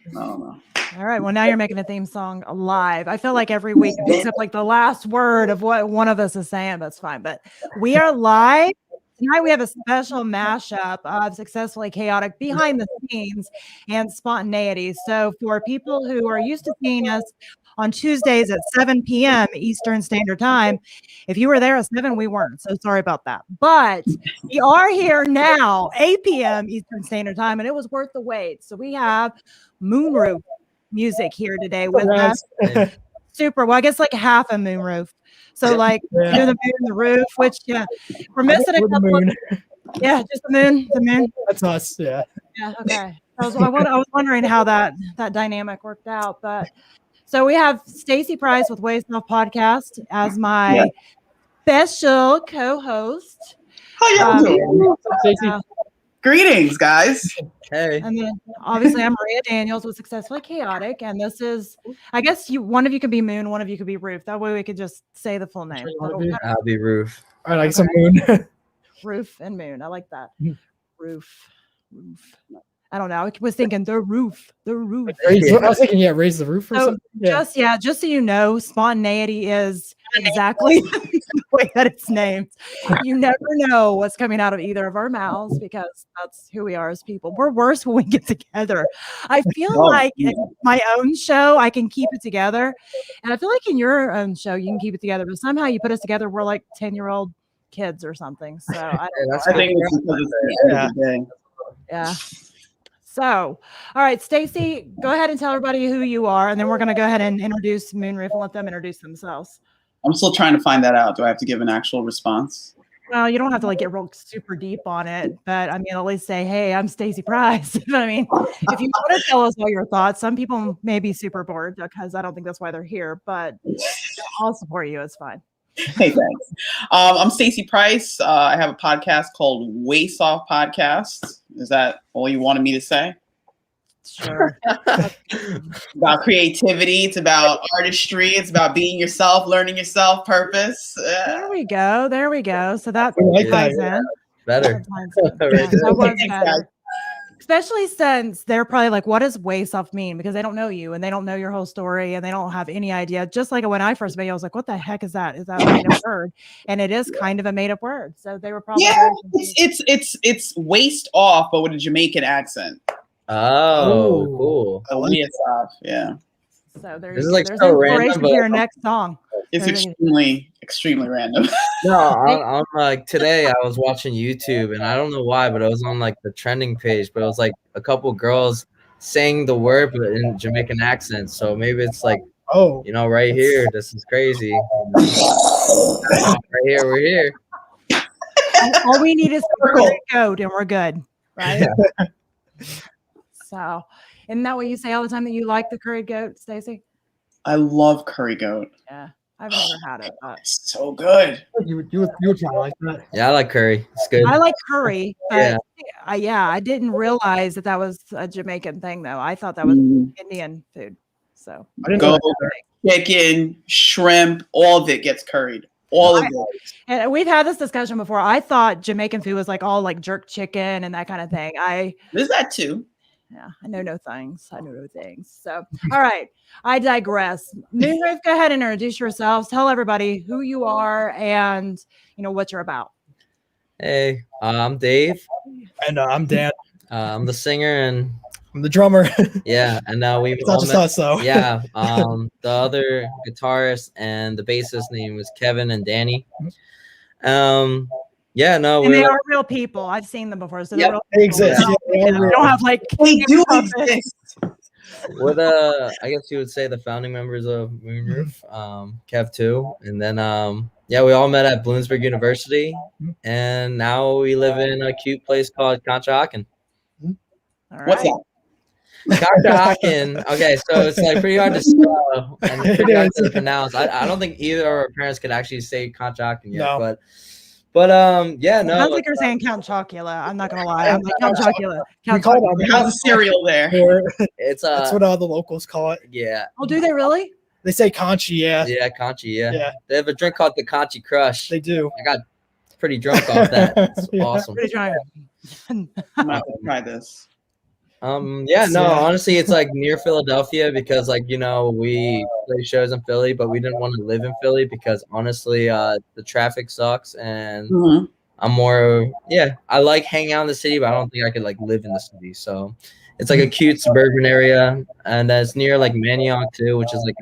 I don't know. All right. Well, now you're making a theme song live. I feel like every week, except like the last word of what one of us is saying, that's fine. But we are live. Tonight we have a special mashup of Successfully Chaotic behind the scenes and Spontaneity. So for people who are used to seeing us on Tuesdays at 7 p.m. Eastern Standard Time, if you were there at 7, we weren't. So sorry about that. But we are here now, 8 p.m. Eastern Standard Time, and it was worth the wait. So we have Moonroof music here today with us. Super. Well, I guess like half a moonroof. So like you're the moon and the roof, which we're missing a couple of, just the moon. The moon. That's us. Yeah. Yeah. Okay. I was wondering how that dynamic worked out, but so we have Stacey Price with Waste Off Podcast as my special co-host. How y'all doing? Greetings, guys. Hey. And then obviously I'm Maria Daniels with Successfully Chaotic. And this is, I guess one of you could be Moon, one of you could be Roof. That way we could just say the full name. I'll be Roof. I like some Moon. Roof and Moon. I like that. Roof. I don't know. I was thinking the roof. I was thinking, raise the roof or something. Just so you know, Spontaneity is exactly the way that it's named. You never know what's coming out of either of our mouths because that's who we are as people. We're worse when we get together. I feel like in my own show, I can keep it together. And I feel like in your own show, you can keep it together. But somehow you put us together, we're like 10-year-old kids or something. So I think it's because it's the end of the day. Yeah. So, all right, Stacey, go ahead and tell everybody who you are, and then we're going to go ahead and introduce Moonroof and let them introduce themselves. I'm still trying to find that out. Do I have to give an actual response? Well, you don't have to like get real super deep on it, but I mean, at least say, hey, I'm Stacey Price. I mean, if you want to tell us all your thoughts, some people may be super bored because I don't think that's why they're here, but I'll support you. It's fine. Hey, thanks. I'm Stacey Price. I have a podcast called Waste Off Podcast. Is that all you wanted me to say? Sure. About creativity. It's about artistry. It's about being yourself, learning yourself, purpose. There we go. So that ties in. Better. That was better. Especially since they're probably like, what does waste off mean? Because they don't know you and they don't know your whole story and they don't have any idea. Just like when I first met you, I was like, what the heck is that? Is that a made up word? And it is kind of a made up word. So they were probably it's waste off, but with a Jamaican accent. Oh, cool. Yeah. So there's inspiration for your next song. It's extremely random. No, I'm like today I was watching YouTube and I don't know why, but I was on like the trending page, but it was like a couple girls saying the word but in Jamaican accents. So maybe it's like, right here. This is crazy. Right here, we're here. All we need is a code and we're good, right? Yeah. So, isn't that what you say all the time that you like the curry goat, Stacey? I love curry goat. Yeah, I've never had it. But it's so good. You would try like that. Yeah, I like curry. It's good. I like curry, but I didn't realize that was a Jamaican thing though. I thought that was Indian food. So chicken, shrimp, all of it gets curried. All of it. And we've had this discussion before. I thought Jamaican food was like all like jerk chicken and that kind of thing. There's that too. Yeah, I know no things. So, all right, I digress. Moonroof, go ahead and introduce yourselves. Tell everybody who you are and what you're about. Hey, I'm Dave, and I'm Dan. I'm the singer and I'm the drummer. Yeah, and now we. It's not just us, though. Yeah, the other guitarist and the bassist name was Kevin and Danny. Yeah, no, and they are real people. I've seen them before, so they're real they exist. They don't have like they do exist. With I guess you would say the founding members of Moonroof, Kev too, and then we all met at Bloomsburg University, and now we live in a cute place called Conshohocken. All right. What's that? Conshohocken. Okay, so it's like pretty hard to spell and pretty hard to pronounce. I don't think either of our parents could actually say Conshohocken yet, but no. Sounds like you're saying Count Chocula. I'm not gonna lie. I'm like Count Chocula. How's the cereal there? It's that's what all the locals call it. Yeah. Oh, do they really? They say Conchi, yeah. Yeah, Conchi, yeah. They have a drink called the Conchi Crush. They do. I got pretty drunk off that. It's awesome. Pretty drunk. I'm not gonna try this. Yeah, no, Yeah. honestly, it's like near Philadelphia because like, you know, we play shows in Philly, but we didn't want to live in Philly because honestly, the traffic sucks and Mhm. I'm more, yeah, I like hanging out in the city, but I don't think I could like live in the city. So it's like a cute suburban area, and that's near like Manioc too, which is like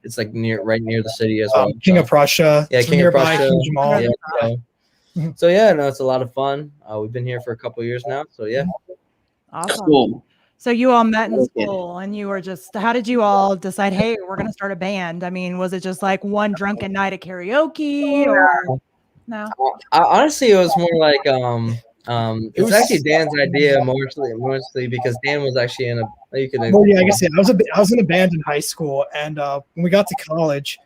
it's like right near the city as well. King So, of Prussia. yeah, It's King of nearby, Prussia. huge mall. Yeah, so yeah, no, it's a lot of fun. We've been here for a couple of years now, so yeah. Awesome. Cool. So you all met in Okay. school and you were just, how did you all decide, hey, we're going to start a band? I mean, was it just like one drunken night at karaoke or no? Honestly, it was more like It it's was actually Dan's idea mostly because Dan was actually in a you could Well, yeah, I guess I was in a band in high school, and when we got to college,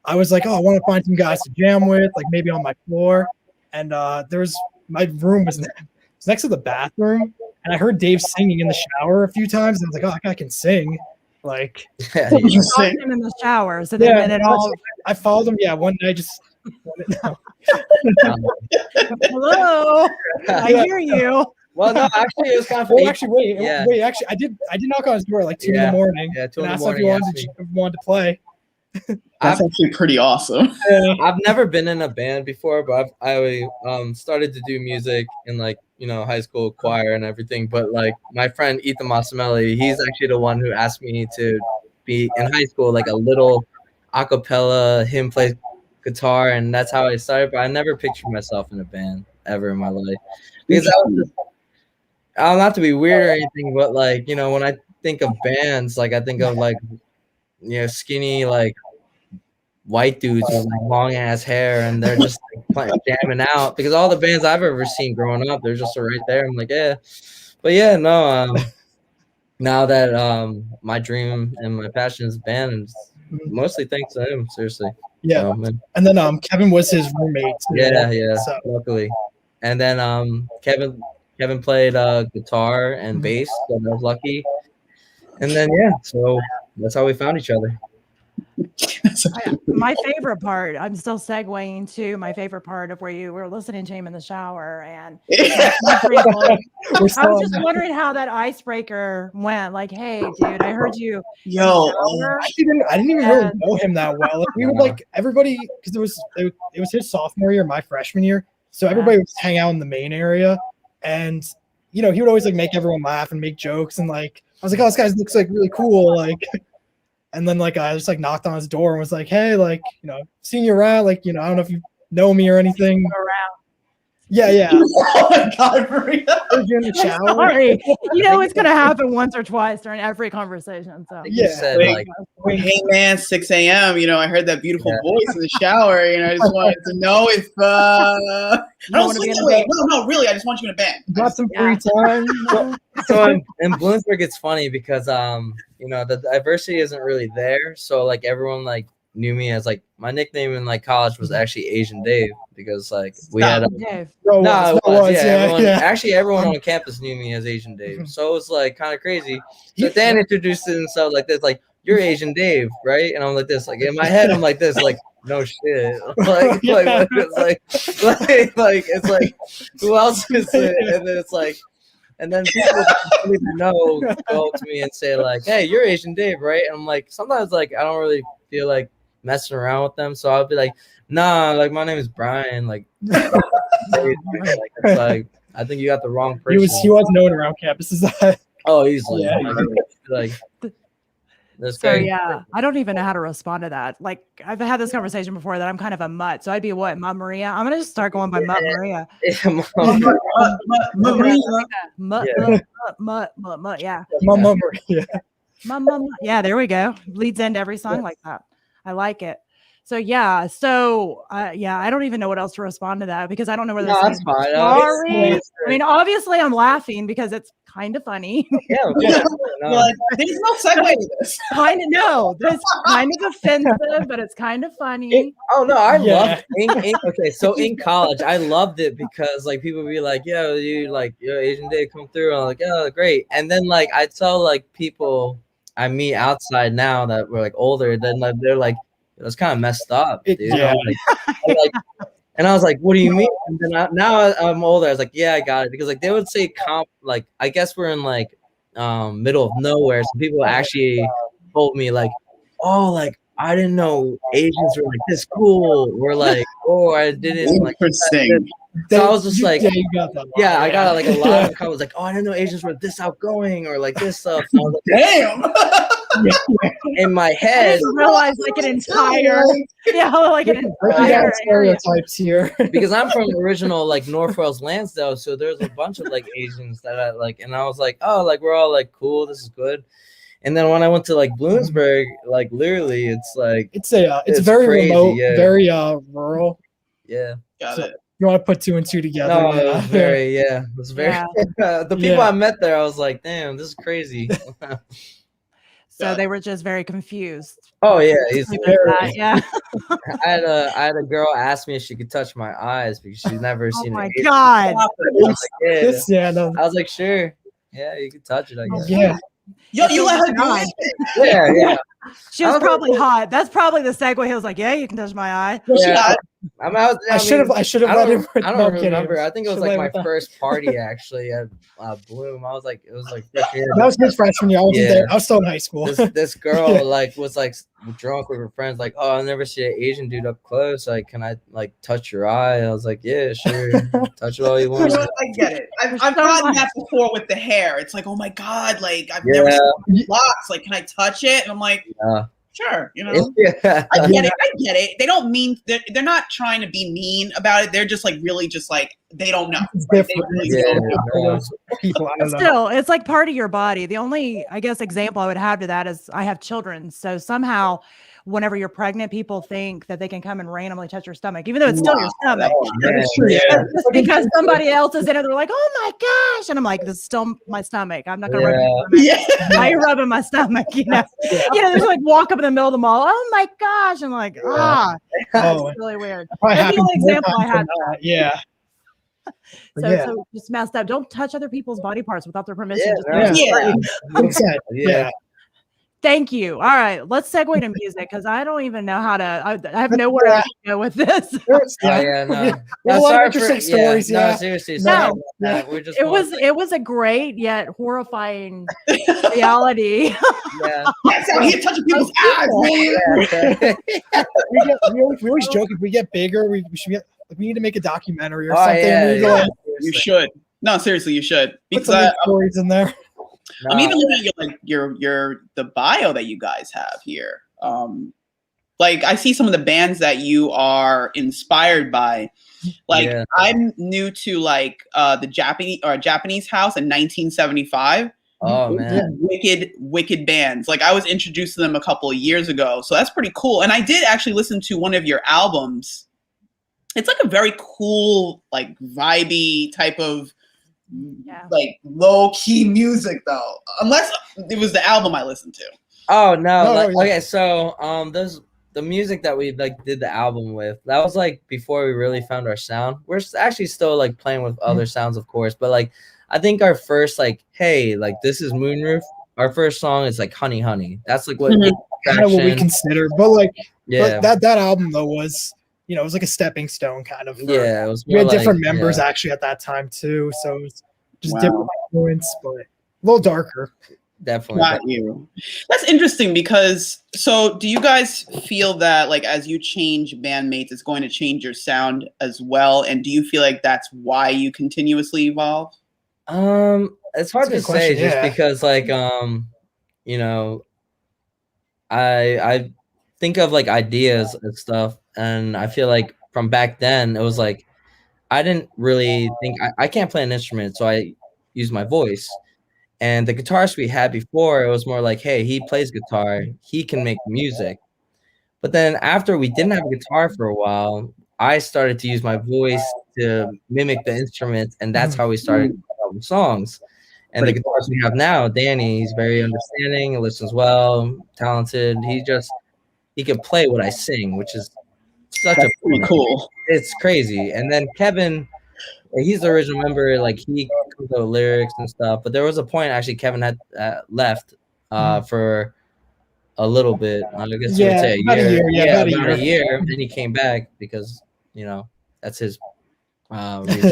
I was like, oh, I want to find some guys to jam with, like maybe on my floor. And there was my room was next to the bathroom, and I heard Dave singing in the shower a few times, and I was like, oh, that guy can sing. Like, yeah, What you Saw say? him in the shower. So then it all, I followed him. Yeah, one night just. hello, I hear you. well, no, actually, it was kind of Oh, actually, Yeah. wait. Actually, I did knock on his door at like 2 in Yeah. the morning. Yeah, 2 in and the asked morning. if Asked he me. wanted to play. That's actually pretty awesome. Yeah. I've never been in a band before, but I started to do music in like high school choir and everything. But like my friend Ethan Massamelli, he's actually the one who asked me to be in high school like a little a cappella, him play guitar, and that's how I started. But I never pictured myself in a band ever in my life because I was just, not to be weird or anything, but like when I think of bands, like I think of like skinny like white dudes with like long ass hair, and they're just like jamming out. Because all the bands I've ever seen growing up, they're just right there. I'm like, yeah, but yeah, no. Now that my dream and my passion is band, and mostly thanks to him. Seriously. Yeah. And then Kevin was his roommate. Too. Yeah. So. Luckily, and then Kevin played guitar and bass, so I was lucky. And then so that's how we found each other. My favorite part, I'm still segueing to my favorite part of where you were listening to him in the shower, and I was just wondering how that icebreaker went. Like, hey, dude, I heard you. Yo, I didn't even really know him that well. Like, we would like everybody because it was his sophomore year, my freshman year, so everybody would hang out in the main area, and he would always like make everyone laugh and make jokes, and like I was like, oh, this guy looks like really cool, like. And then like I just like knocked on his door and was like, hey, like seeing you around, like I don't know if you know me or anything. Around. Yeah. Oh my God, Maria. In the shower. Sorry, it's gonna happen once or twice during every conversation. So You said Wait, hey man, 6 a.m. I heard that beautiful voice in the shower. I just wanted to know if I don't sleep away. No, really, I just want you in a band. Got some free time. So in Bloomsburg, it's funny because the diversity isn't really there. So like everyone like knew me as like my nickname in like college was actually Asian Dave because like we had Dave. Actually everyone on campus knew me as Asian Dave. So it was like kind of crazy. So Dan introduced himself like this, like you're Asian Dave, right? And I'm like this, like in my head I'm like this, like no shit, like it's like who else is it? And then it's like. And then people don't even know go up to me and say like, "Hey, you're Asian Dave, right?" And I'm like, sometimes like I don't really feel like messing around with them, so I'll be like, "Nah, like my name is Brian." Like, it's like I think you got the wrong person. He was known around campus as that. Oh, easily. Yeah. Like that's so great. yeah, I don't even know how to respond to that. Like I've had this conversation before that I'm kind of a mutt, so I'd be what, Mutt Maria? I'm gonna just start going by Mutt Maria. Mutt, yeah. Mama Maria. Yeah, there we go. Leads into every song like that. I like it. So yeah, I don't even know what else to respond to that because I don't know where this that's fine. Sorry. I mean, obviously I'm laughing because it's kind of funny. Yeah. There's no segue to this. That's kind of offensive, but it's kind of funny. I love it. Okay, so in college, I loved it because like people be like, "Yo, you like your Asian Day come through." I'm like, "Oh, great!" And then like I tell like people I meet outside now that were like older, then like, they're like, "That's kind of messed up, dude." And I was like, "What do you mean?" And then now I'm older. I was like, "Yeah, I got it." Because like they would say like I guess we're in like middle of nowhere. So people actually told me like, oh, like I didn't know Asians were like this cool, or like, oh, I didn't like. Interesting. So I was just like, you got that yeah, I got like a lot of comments like, oh, I didn't know Asians were this outgoing or like this stuff. So I was like, damn. in my I head, didn't realize like an entire stereotypes here. because I'm from original like North Wales, Lansdowne, so there's a bunch of like Asians that I like, and I was like, oh, like we're all like cool, this is good. And then when I went to like Bloomsburg, like literally, it's like it's very crazy, remote, yeah. very rural. Yeah, Got it. You want to put 2 and 2 together? no, it was very, yeah, it was very. Yeah. The people I met there, I was like, damn, this is crazy. So they were just very confused. Oh yeah, he's Yeah. I had a girl ask me if she could touch my eyes because she's never seen it. Oh my God. I was like, yeah. No. I was like, sure, yeah, you can touch it, I guess. Yeah. Yo, you let her do it? Yeah. She was probably hot. That's probably the segue. He was like, yeah, you can touch my eye. Yeah. I should have let him. I don't remember. I think it was like my first party actually at Bloom. I was like, it was like that was his freshman year. I was there. I was still in high school. This girl like was like drunk with her friends, like, oh, I've never seen an Asian dude up close. Like, can I like touch your eye? I was like, yeah, sure, touch it all you want. I get it. I've gotten that before with the hair. It's like, oh my God, like I've never seen locks. Like, can I touch it? And I'm like, sure, you know. I get it. They don't mean they're not trying to be mean about it. They're just like really just like they don't know. Like, they really don't know. People, I don't know. Still, it's like part of your body. The only, I guess, example I would have to that is I have children. So somehow, whenever you're pregnant, people think that they can come and randomly touch your stomach, even though it's still your stomach. Just because somebody else is in it, they're like, "Oh my gosh!" And I'm like, "This is still my stomach. I'm not gonna rub your stomach. Why are you rubbing my stomach?" You know, there's like walk up in the middle of the mall. Oh my gosh! I'm like, it's really weird. That's the only example I had. Yeah. So just messed up. Don't touch other people's body parts without their permission. Yeah. Thank you. All right, let's segue to music because I don't even know how to. I have nowhere to go with this. A lot of interesting stories. No, seriously. It was a great yet horrifying reality. That's how he's touching people's eyes, man. We always joke if we get bigger, we should get. We need to make a documentary or something. You should. No, seriously, you should. Because put some stories in there. I'm even looking at your the bio that you guys have here. Like I see some of the bands that you are inspired by. Like I'm new to like the Japanese House in 1975. Oh man, wicked bands. Like I was introduced to them a couple of years ago, so that's pretty cool. And I did actually listen to one of your albums. It's like a very cool, like vibey type of like low key music though. Unless it was the album I listened to. Oh no. Okay, so the music that we like did the album with, that was like before we really found our sound. We're actually still like playing with other sounds, of course, but like I think our first like, hey, like this is Moonroof. Our first song is like Honey Honey. That's like what kind of what we consider. But like that album though was, it was like a stepping stone kind of. It was. We had different members actually at that time too, so it was just different influence, but a little darker. Definitely. Got you. That's interesting because do you guys feel that like as you change bandmates, it's going to change your sound as well? And do you feel like that's why you continuously evolve? It's hard to say just because like I think of like ideas and stuff, and I feel like from back then it was like I didn't really think I can't play an instrument, so I use my voice. And the guitarist we had before, it was more like, hey, he plays guitar, he can make music. But then after we didn't have a guitar for a while, I started to use my voice to mimic the instruments, and that's how we started songs. And the guitarist we have now, Danny, he's very understanding, listens well, talented. He can play what I sing, which is that's pretty cool. It's crazy. And then Kevin, he's the original member. Like he comes up with lyrics and stuff. But there was a point actually Kevin had left for a little bit. I guess you would say about a year. And he came back because that's his. Reason.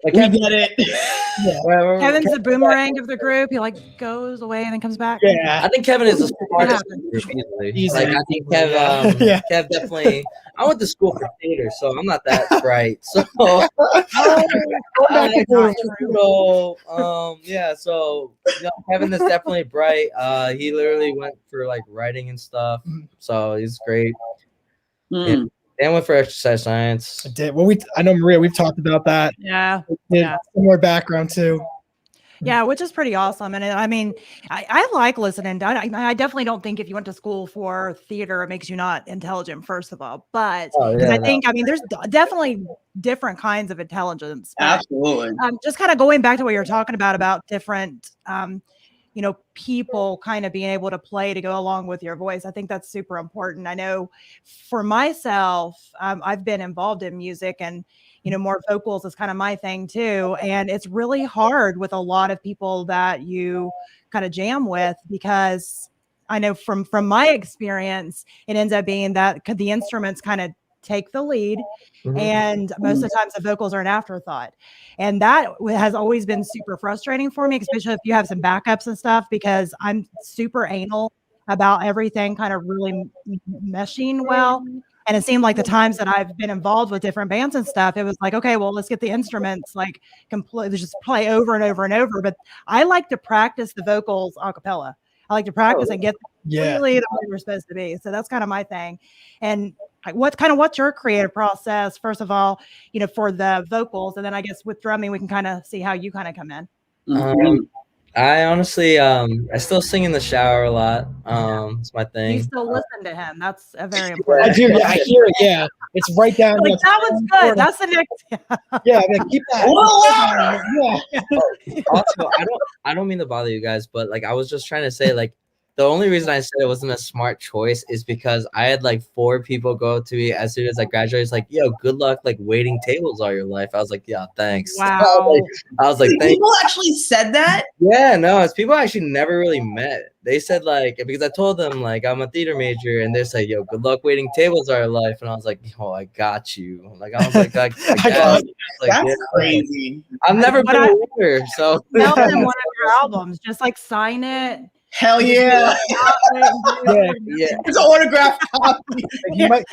We get it. Kevin's the boomerang of the group. He like goes away and then comes back. Yeah. I think Kevin is the smartest easily. Like I think Kev definitely. I went to school for theater, so I'm not that bright. So yeah. So Kevin is definitely bright. He literally went for like writing and stuff, so he's great. Yeah. Dan went for exercise science. I did. Well, I know Maria. We've talked about that. Yeah. Similar background too. Yeah, which is pretty awesome. And I mean, I like listening. I definitely don't think if you went to school for theater, it makes you not intelligent, first of all. But I mean, there's definitely different kinds of intelligence. Absolutely. Just kind of going back to what you're talking about different, people kind of being able to play to go along with your voice. I think that's super important. I know for myself, I've been involved in music and more vocals is kind of my thing too. And it's really hard with a lot of people that you kind of jam with, because I know from my experience, it ends up being that the instruments kind of take the lead, and most of the times the vocals are an afterthought. And that has always been super frustrating for me, especially if you have some backups and stuff, because I'm super anal about everything kind of really meshing well. And it seemed like the times that I've been involved with different bands and stuff, it was like, okay, well, let's get the instruments like completely just play over and over and over. But I like to practice the vocals a cappella. I like to practice and get completely the way we're supposed to be. So that's kind of my thing. And what's your creative process, first of all, for the vocals, and then I guess with drumming, we can kind of see how you kind of come in. I honestly, I still sing in the shower a lot. It's my thing. You still listen to him. That's a very important. I do. Yeah, I hear it. Yeah, it's right down. Like, that was good. That's the next. Yeah, keep that. Yeah. Also, I don't mean to bother you guys, but like I was just trying to say, like, the only reason I said it wasn't a smart choice is because I had like 4 people go to me as soon as I graduated. It's like, yo, good luck, like waiting tables all your life. I was like, yeah, thanks. Wow. I was like, thanks. People actually said that? Yeah, no, it's people I actually never really met. They said like, because I told them like I'm a theater major, and they said, yo, good luck waiting tables all your life. And I was like, yo, I got you. Like I was like, that's crazy. I've never been a waiter, so tell them one of your albums, just like sign it. Hell yeah. It's an autograph copy. You might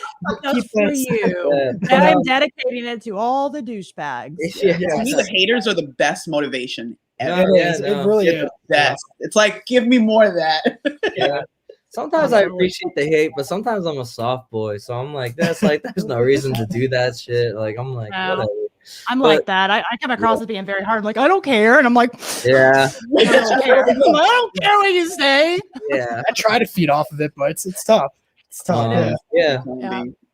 just for you. And I'm dedicating it to all the douchebags. To me, the haters are the best motivation ever. It really is. The best. It's like, give me more of that. Yeah. Sometimes I appreciate the hate, but sometimes I'm a soft boy, so I'm like, there's no reason to do that shit. Like I'm like, whatever. I'm like that. I come across as being very hard. I'm like, I don't care. And I'm like, yeah. I don't care what you say. Yeah. I try to feed off of it, but it's tough. It's tough. Yeah.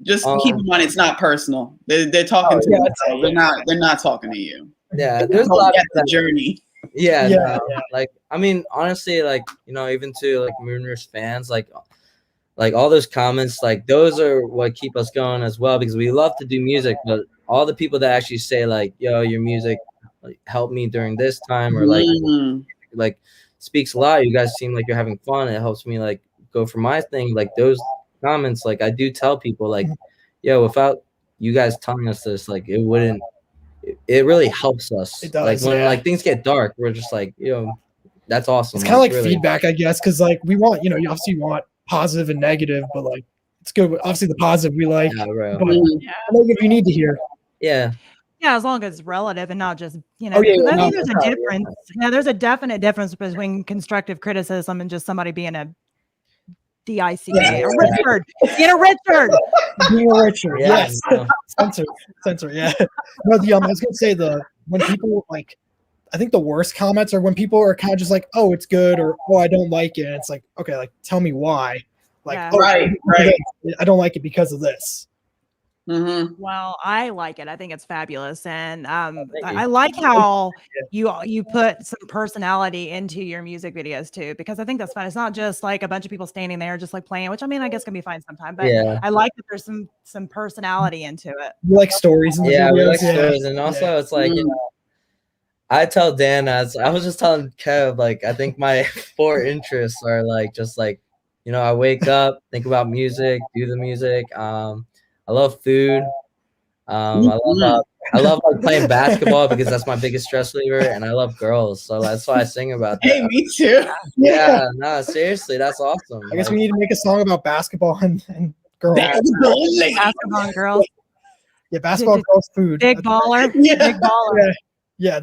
Just keep in mind, it's not personal. They're talking to you. They're not talking to you. Yeah. There's a lot of the journey. Yeah. Like, I mean, honestly, like, even to like Moonroofs fans, like all those comments, like those are what keep us going as well, because we love to do music, but all the people that actually say like, yo, your music like helped me during this time, or like speaks a lot. You guys seem like you're having fun. It helps me like go for my thing. Like those comments, like I do tell people like, yo, without you guys telling us this, like it really helps us. It does, like when like things get dark, we're just like, that's awesome. It's kind of like really feedback, I guess, because like we want, you obviously want positive and negative, but like it's good. Obviously the positive we like, but if you need to hear. Yeah, as long as it's relative and not just, I think there's a difference. Yeah, there's a definite difference between constructive criticism and just somebody being a DICK. A Richard. Being a Richard. Being a Richard. Yes. Censor. Yeah. No, I was gonna say when people like, I think the worst comments are when people are kind of just like, oh, it's good, or oh, I don't like it. And it's like, okay, like tell me why. Like, right. I don't like it because of this. Mm-hmm. Well, I like it. I think it's fabulous, and I like how you put some personality into your music videos too, because I think that's fun. It's not just like a bunch of people standing there just like playing, which I mean, I guess can be fine sometimes, but I like that there's some personality into it. You like stories? In the videos? We like stories, and also it's like I tell Dan, as I was just telling Kev, like I think my 4 interests are like just like I wake up, think about music, do the music. I love food. I love I love like playing basketball because that's my biggest stress reliever, and I love girls, so that's why I sing about that. Hey, me too. Yeah, no, seriously, that's awesome. I guess we need to make a song about basketball and girls. Basketball girls. Yeah, basketball, girls, food. Big baller. Yeah. Big baller. Yeah.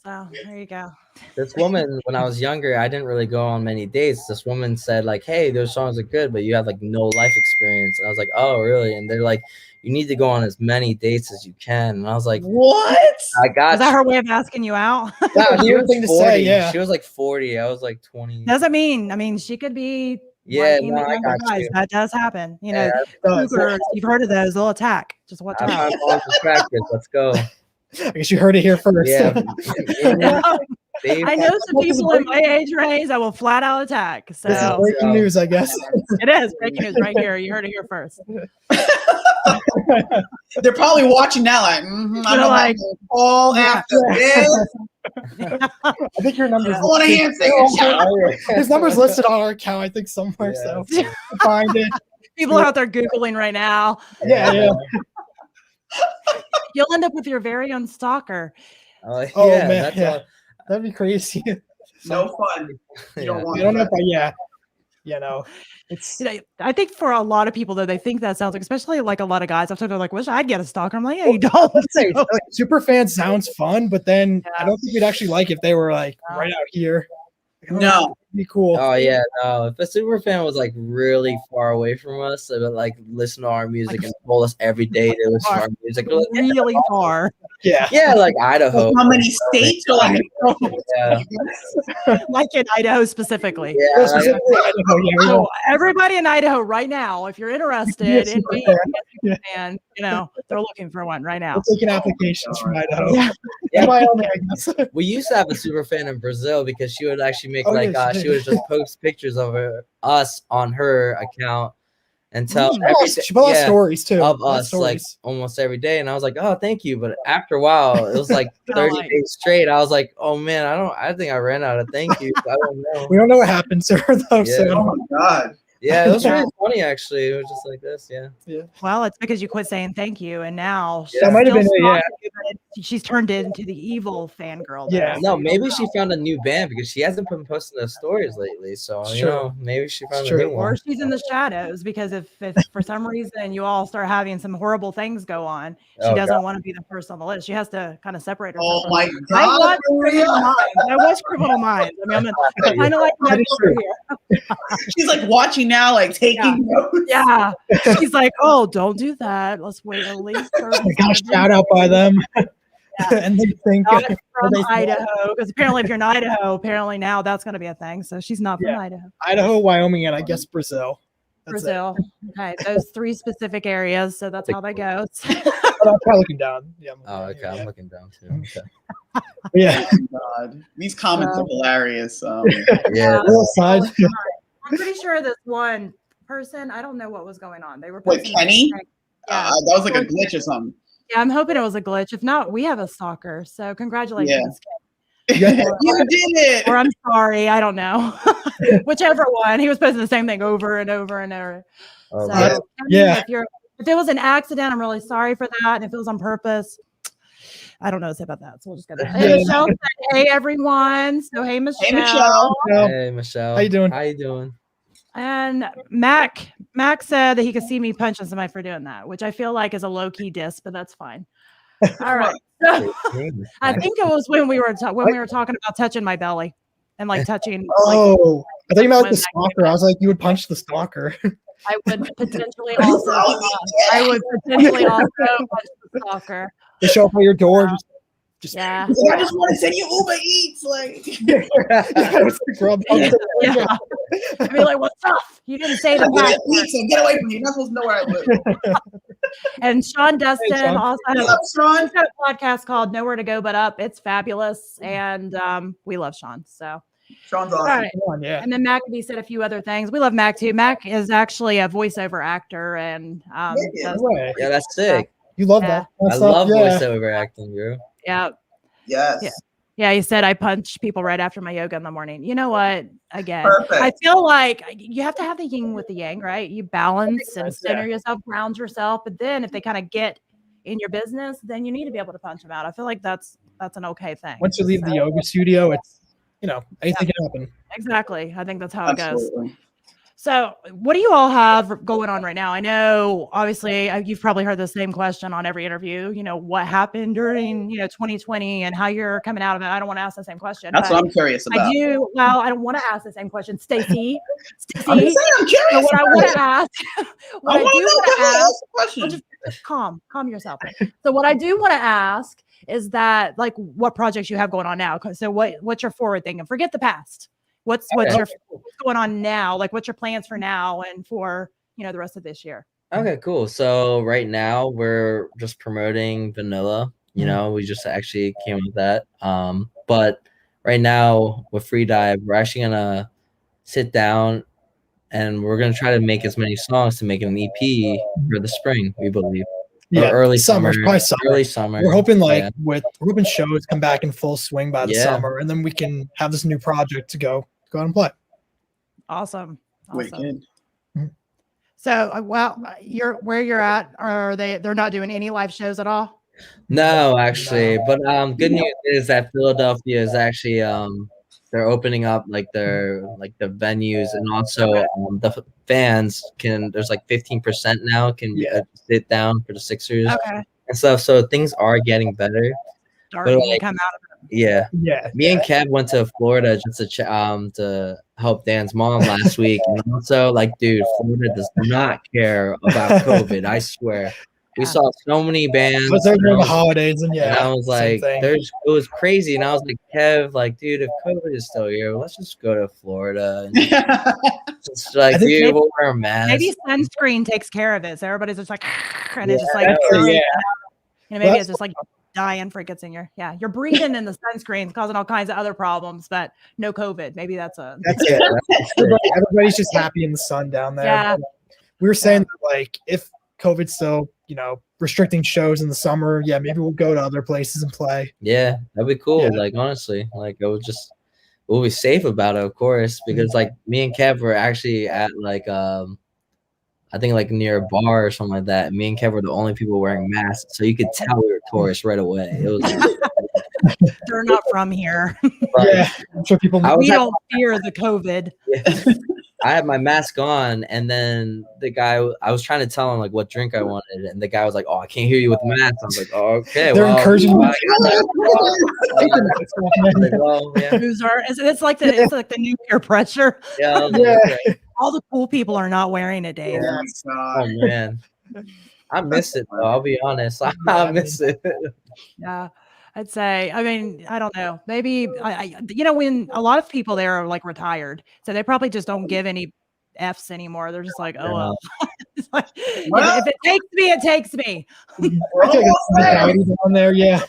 So there you go. This woman, when I was younger, I didn't really go on many dates. This woman said like, hey, those songs are good, but you have like no life experience. And I was like, oh, really? And they're like, you need to go on as many dates as you can. And I was like, What? I got Is that her way of asking you out? That she weird was thing to 40. say, yeah. She was like 40. I was like 20. Doesn't mean, I mean, she could be Yeah, liking no, the I younger got guys. you. That does happen. You know, does. cougars, you've heard of those. They'll attack. Just watch I'm out. on practice. Let's go. I guess you heard it here first. Yeah. I know some people in my age range that will flat out attack. This is So breaking news, I guess. it is breaking news right here. You heard it here first. They're probably watching now, like, I know like, all after this. I think your number's I want a handshake. His number's listed on our account, I think, somewhere. Yeah. So find it. People are out there Googling right now. Yeah. You'll end up with your very own stalker. Oh yeah, man, that's yeah. That'd be crazy. No fun. You don't want I don't know that. if it's You know, I think for a lot of people, though, they think that sounds like, especially like a lot of guys, I've talked to like, wish I'd get a stalker. I'm like, yeah, you don't. like, super fan sounds fun, but then I don't think we'd actually like if they were like right out here. No. It'd be cool. Oh yeah, no. If a super fan was like really far away from us, they would like listen to our music and told us every day to listen to our music. We're like, Really far. Yeah. yeah, like Idaho. How many states are like? Yeah, Like in Idaho specifically. yeah. Specifically, Idaho, yeah, we So don't- everybody in Idaho right now, if you're interested in being a Yeah. fan, you know, they're looking for one right now. We're taking applications from Idaho. Yeah. And Wyoming, I guess. We used to have a super fan in Brazil because she would actually make Oh, like yeah, she would just post pictures of us on her account and tell She put out stories too. of A lot of us like stories. almost every day. And I was like, oh, thank you. But after a while, it was like 30 like- days straight. I was like, oh man, I think I ran out of thank you. I don't know. We don't know what happened to her though. Yeah. So Oh my God. Yeah, it was really funny actually. It was just like this, yeah. Well, it's because you quit saying thank you, and now Yeah. that might have been still it, yeah. stalking you, but she's turned into the evil fangirl. now. Yeah. No, maybe she found a new band because she hasn't been posting those stories lately. So It's you true. know, maybe she found It's a new true. Or one. she's in the shadows because if for some reason you all start having some horrible things go on, she Oh, doesn't God. want to be the first on the list. She has to kind of separate herself. Oh from my I God. watch Criminal Minds. I watch Criminal Minds. I mean, I'm kind of like That is true. here. She's like watching now, like taking notes. Yeah. She's like, oh, don't do that. Let's wait at least 30 I got a seconds. shout out by them. And they think Not from they- Idaho, because apparently if you're in Idaho, apparently now that's going to be a thing. So she's not from Yeah. Idaho. Idaho, Wyoming, and I guess Brazil. That's it. Brazil. Okay, those three specific areas. So that's how that goes. But I'm probably looking down. Yeah. Oh, okay. I'm looking down too. Okay. Yeah. God. These comments are hilarious. Yeah. Little side. I'm pretty sure this one person, I don't know what was going on. They were Wait, posting Kenny? something. Yeah. That was like a glitch or something. Yeah, I'm hoping it was a glitch. If not, we have a stalker. So congratulations. You did it. Or I'm sorry. I don't know. Whichever one. He was posting the same thing over and over and over. Oh, So, man. Kenny, Yeah. if it was an accident, I'm really sorry for that. And if it was on purpose, I don't know what to say about that. So we'll just get that. Yeah. Hey, Michelle said, hey, everyone. So, hey, Michelle. Hey, Michelle. Hey, Michelle. How you doing? How you doing? And Mac said that he could see me punching somebody for doing that, which I feel like is a low key diss, but that's fine. All right. So, I think it was when we were talking about touching my belly and like touching. Like, Oh, I thought you meant like the when stalker. I was like, you would punch the stalker. I would potentially also. I would potentially also punch the stalker. They show up at your door. Just Yeah. I just want to send you Uber Eats. Like, It's the grub. Yeah. I'd be like, what's up? You didn't say the Uber password. Eats and get away from me. You're not supposed to know where I live. And Sean Dustin Sean. also What's has up, Sean? a podcast called Nowhere to Go But Up. It's fabulous. And we love Sean. So, Sean's all awesome. right. Yeah. And then Maccabee said a few other things. We love Mac too. Mac is actually a voiceover actor and Yeah. does- No way. Yeah, that's sick. You love Yeah. that. I That's love yeah. voiceover acting, bro. yeah. Yes. Yeah. Yeah, he said I punch people right after my yoga in the morning. You know what? Again, Perfect. I feel like you have to have the yin with the yang, right? You balance and sense, yeah. center yourself, ground yourself. But then if they kind of get in your business, then you need to be able to punch them out. I feel like that's an okay thing. Once you leave the yoga studio, it's anything can happen. Exactly. I think that's how it goes. Absolutely. So what do you all have going on right now? I know, obviously, you've probably heard the same question on every interview, what happened during, 2020 and how you're coming out of it. I don't want to ask the same question. That's what I'm curious about. I do. Well, I don't want to ask the same question. Stacey. I'm curious. So what I want to ask, what I do want to ask, question. just calm yourself. So what I do want to ask is that, like, what projects you have going on now. So what's your forward thing? And forget the past. What's going on now? Like, what's your plans for now and for, the rest of this year? Okay, cool. So right now we're just promoting Vanilla. We just actually came with that. But right now with Free Dive, we're actually gonna sit down and we're gonna try to make as many songs to make an EP for the spring, we believe. Yeah, or early summer. Probably summer. Early summer. We're hoping we're hoping shows come back in full swing by the Yeah. summer, and then we can have this new project to go out and play. Awesome. Wicked. So, where you're at, they're not doing any live shows at all? No, actually, but good news is that Philadelphia is actually they're opening up the venues, and also the fans there's 15% now can sit down for the Sixers and stuff. So things are getting better. Starting to come out of it. Yeah. Me and Kev went to Florida just to help Dan's mom last week, and also dude, Florida does not care about COVID. I swear. We saw so many bands. I was there during the holidays, and I was like, it was crazy. And I was like, Kev, dude, if COVID is still here, let's just go to Florida. And just dude, we'll wear a mask. Maybe sunscreen takes care of it. So everybody's just and it's just maybe it's just dying for it gets in you're breathing in the sunscreen, causing all kinds of other problems, but no COVID. Maybe that's it. Everybody's just happy in the sun down there. Yeah. We were saying that, if COVID's still, restricting shows in the summer, maybe we'll go to other places and play. Yeah, that'd be cool. Honestly, we'll be safe about it, of course, because me and Kev were actually at I think near a bar or something like that. Me and Kev were the only people wearing masks, so you could tell we were tourists right away. It was they're not from here. Yeah, I'm sure people. We don't fear the COVID. Yeah. I had my mask on, and then the guy, I was trying to tell him what drink I wanted, and the guy was like, "Oh, I can't hear you with the mask." I was like, "Oh, okay." They're encouraging me. It's like the new peer pressure. Yeah. All the cool people are not wearing it, Dave. Oh man, I miss it though. I'll be honest, I miss it. Yeah. I'd say, I don't know. Maybe when a lot of people there are retired, so they probably just don't give any F's anymore. They're just like, oh, well. If it takes me, it takes me. On there, yeah.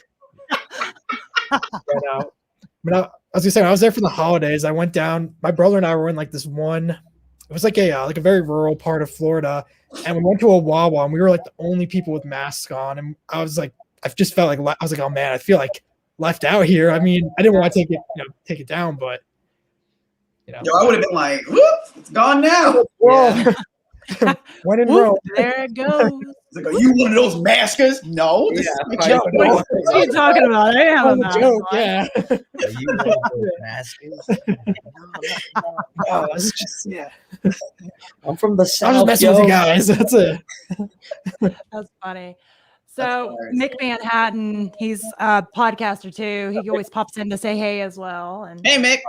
But I was gonna say, when I was there for the holidays, I went down. My brother and I were in this one. It was a very rural part of Florida, and we went to a Wawa, and we were the only people with masks on, and I was I just felt I was oh man, I feel left out here. I didn't want to take it down, but I would have been whoop, it's gone now. Yeah. When in Rome. There it goes. It's are you one of those maskers? No, this is a joke. What are you talking about? I have a joke. Yeah. Are you one of those maskers? No, it's just I'm from the South. I'm just messing with you guys. That's it. That's funny. So Mick Manhattan, he's a podcaster too. He always pops in to say hey as well. And hey, Mick.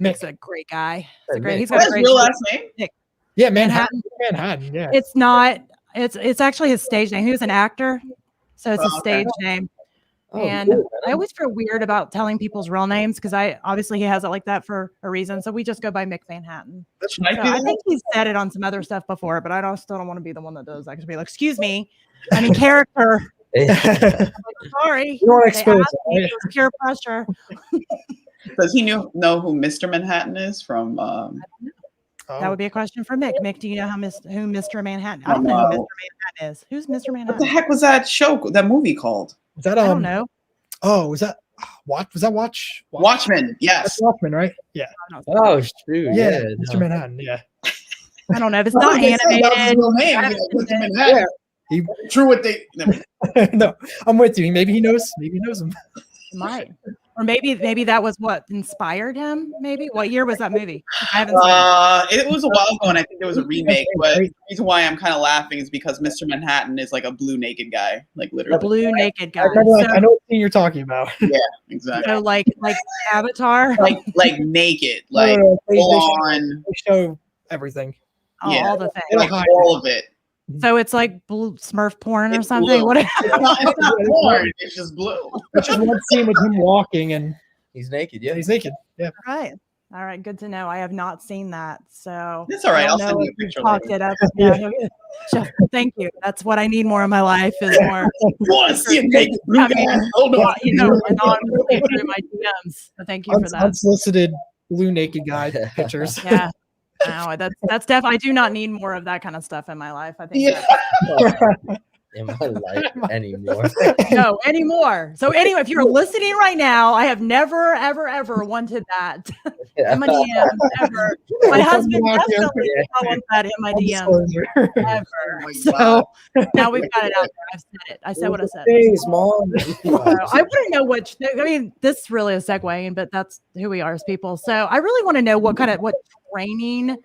Mick's a great guy. He's got a great real last name. Mick. Yeah, Manhattan. Yeah. It's not. It's actually his stage name. He was an actor, so it's a stage name. And cool, I always feel weird about telling people's real names because obviously he has it like that for a reason. So we just go by Mick Manhattan. That's nice. So I think he's said it on some other stuff before, but I still don't want to be the one that does. I can be like, excuse me, I'm in character. Sorry. You don't want to expose it. It was pure pressure. Does he know who Mr. Manhattan is from? That would be a question for Mick. Mick, do you know who Mr. Manhattan? I don't know who Mr. Manhattan is. Who's Mr. Manhattan? What the heck was that movie called? Was that I don't know. Oh, was that Watchmen? Yes. That's Watchmen, right? Yeah. Oh, shoot. Yeah, Mr. Manhattan. Yeah. I don't know if it's not animated. Yeah. True what they. No, I'm with you. Maybe he knows. Maybe he knows him. Might. Or maybe that was what inspired him. Maybe what year was that movie? I haven't seen it was a while ago, and I think there was a remake. But the reason why I'm kind of laughing is because Mr. Manhattan is like a blue naked guy, like literally. a blue naked guy. I remember, So, I know what scene you're talking about. Yeah, exactly. so like Avatar, like naked, like No, full on. They show everything. all the things. Like all of it. So it's like blue Smurf porn or It's something. blue. What? It's not porn. It's just blue. It's just one scene with him walking and He's naked. Yeah. he's naked. Yeah. Right. All right. Good to know. I have not seen that. So It's all right. I I'll don't send know you a if you've picture talked later. it up. Yeah. So, thank you. That's what I need more in my life is more. You want to see a naked blue I mean, guy? Hold on. you know, anonymously through my DMs. So thank you for that. Unsolicited blue naked guy pictures. Yeah. No, that's definitely. I do not need more of that kind of stuff in my life. I think. Yeah. In my life anymore. No anymore. So anyway, if you're listening right now, I have never, ever wanted that in my DMs ever. My husband definitely wants that in my DMs ever. my So now we've got it out there. I've said it. I said what I said. Thanks, Mom. So I want to know what. I mean, this really is segueing, but that's who we are as people. So I really want to know what training,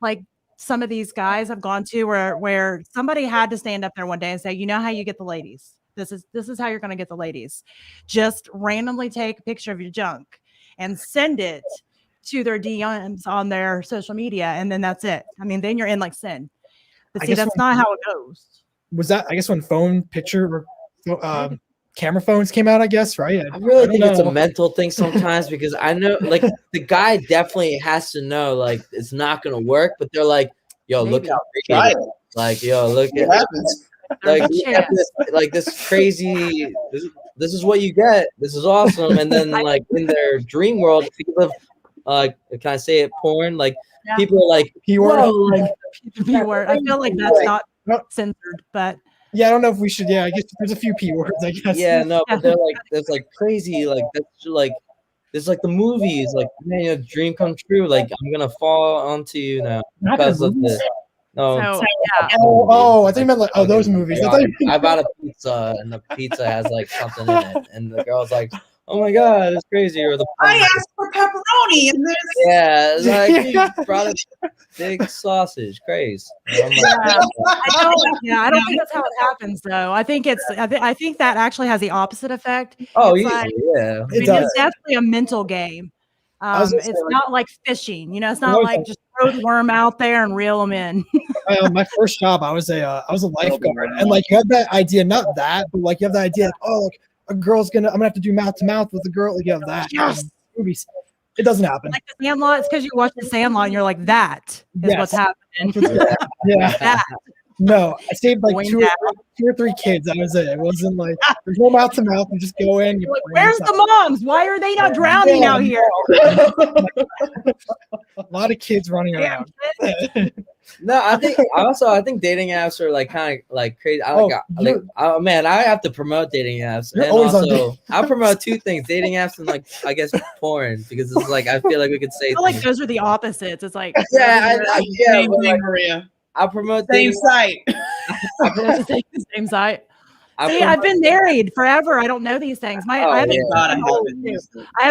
like some of these guys have gone to where somebody had to stand up there one day and say, you know how you get the ladies. This is how you're going to get the ladies. Just randomly take a picture of your junk and send it to their DMs on their social media. And then that's it. I mean, then you're in like sin. But see, that's not how it goes. Was that, I guess, when phone picture or camera phones came out, I guess, right? I really think it's a mental thing sometimes because I know, like, the guy definitely has to know, like, it's not gonna work. But they're like, "Yo, look how big it is." Like, "Yo, look at happens. like this crazy. This is what you get. This is awesome." And then, like, in their dream world, people have, can I say it? Porn. Like, people are like, P-word. Like P-word. I feel like that's not censored, but. Yeah, I don't know if we should. Yeah, I guess there's a few P words, I guess. Yeah, no, but they're like, that's like crazy. Like, that's like, it's like the movies. Like, man, your dream come true. Like, I'm gonna fall onto you now because of this. No. So, yeah. I think you meant like, those movies. I bought a pizza and the pizza has like something in it, and the girl's like, "Oh my god, it's crazy!" Or I asked for pepperoni and this. Yeah, it's like you brought a big sausage, crazy. I don't think that's how it happens though. I think I think that actually has the opposite effect. Oh it's yeah, like, yeah. It's definitely a mental game. It's not like fishing, you know. It's not like just throw the worm out there and reel them in. My first job, I was a lifeguard, and like you have that idea, not that, but like you have the idea, like, oh, like a girl's I'm gonna have to do mouth to mouth with a girl. Like you have that. Yes. Movies. It doesn't happen. Like the Sandlot, it's because you watch the Sandlot and you're like, that is what's happening. Yeah. That. No, I saved like two or three kids. That was it. It wasn't like there's no mouth to mouth. You just go in. Like, where's the moms? Why are they not drowning out here? A lot of kids running around. No, I think dating apps are like kind of like crazy. Man, I have to promote dating apps, and also I promote two things: dating apps and like I guess porn, because it's like I feel like we could say. I feel like those are the opposites. It's like Same thing, Maria. I promote same site. The same site. See, I've been married forever. I don't know these things. I have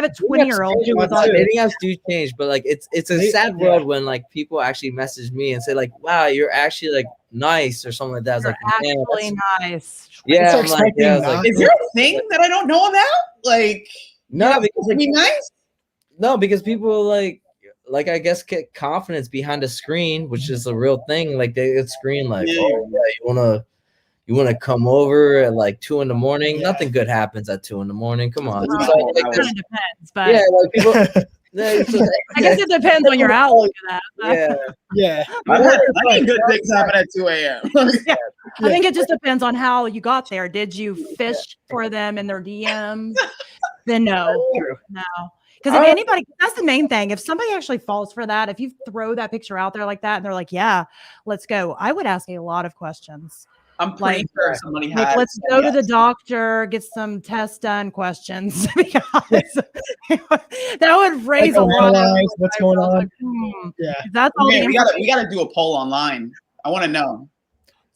a 20-year-old who was on dating apps do change, but like it's a sad world when like people actually message me and say like, "Wow, you're actually like nice" or something like that. It's like, actually nice. Yeah, is there a thing that I don't know about? Like, no, because like, be nice. No, because people like I guess get confidence behind a screen, which is a real thing. Like they get screen like, "Oh yeah, you wanna come over at like 2 a.m. Yeah. Nothing good happens at 2 a.m. Come on. It kind of depends, but like people. I guess it depends on your outlook of that. Yeah. I think good things happen at 2 a.m. I think it just depends on how you got there. Did you fish for them in their DMs? Then no. Because if anybody, that's the main thing. If somebody actually falls for that, if you throw that picture out there like that and they're like, yeah, let's go, I would ask a lot of questions. I'm pretty sure somebody has. Like, let's go to the doctor, get some tests done questions. Because that would raise a lot of what's going on. Yeah. That's all. We gotta do a poll online. I want to know.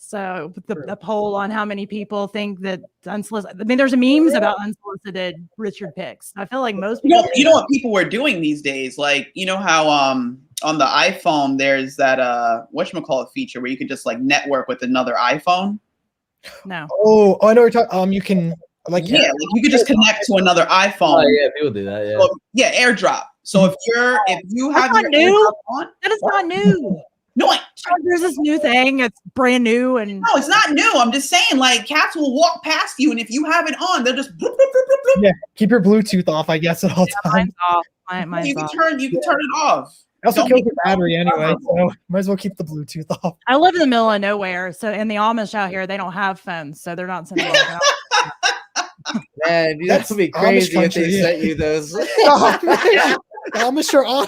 So the poll on how many people think that unsolicited, I mean, there's memes about unsolicited Richard picks. I feel like most people. You know what people were doing these days? Like, you know how on the iPhone there's that whatchamacallit feature where you can just like network with another iPhone. No. Oh, I know what you're talking. You can like like you could just connect to another iPhone. Oh yeah, people do that. Yeah. So, yeah, AirDrop. So if you have That's your not new. AirDrop on, That is not new. no, There's this new thing. It's brand new, and no, it's not new. I'm just saying, like, cats will walk past you, and if you have it on, they'll just bloop, bloop, bloop, bloop, bloop. yeah. Keep your Bluetooth off, I guess, at all times. mine's off. Mine's You can off. turn it off. It also Don't kills make your battery anyway, so might as well keep the Bluetooth off. I live in the middle of nowhere, so in the Amish out here, they don't have phones, so they're not sending them out. Man, dude, That's that would be Amish crazy if country, they yeah. sent you those. Oh, man. The Amish are on.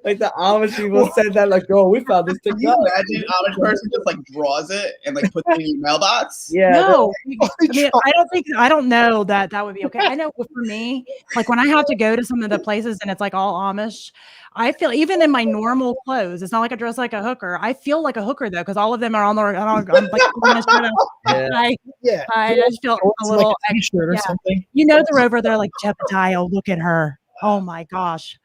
Like the Amish people said that, like, oh, we found this Can you technology. imagine Amish person just like draws it and like puts it in your mailbox? Yeah. No, I mean, I don't know that would be okay. I know for me, like when I have to go to some of the places and it's like all Amish, I feel even in my normal clothes, it's not like I dress like a hooker. I feel like a hooker though, because all of them are on the. I'm like, Yeah. I just feel a little like a t-shirt or yeah. something. You know, they're over there like Jebediah. Look at her. Oh my gosh,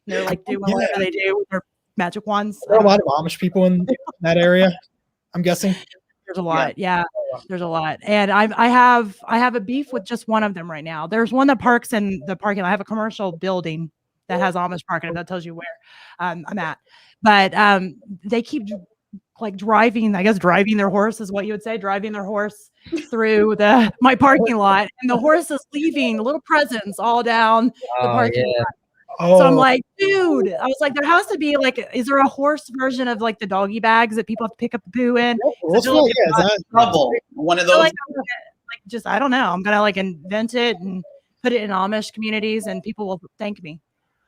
they're like doing whatever they do with their magic wands. There are a lot of Amish people in that area, I'm guessing. There's a lot. Yeah, there's a lot. And I have a beef with just one of them right now. There's one that parks in the parking lot. I have a commercial building that has Amish parking. That tells you where I'm at. But they keep like driving their horse is what you would say, driving their horse through my parking lot. And the horse is leaving little presents all down the parking lot. So I'm like, dude, I was like, there has to be like, is there a horse version of like the doggy bags that people have to pick up the poo in? Trouble. One of those. Like just, I don't know. I'm going to like invent it and put it in Amish communities and people will thank me.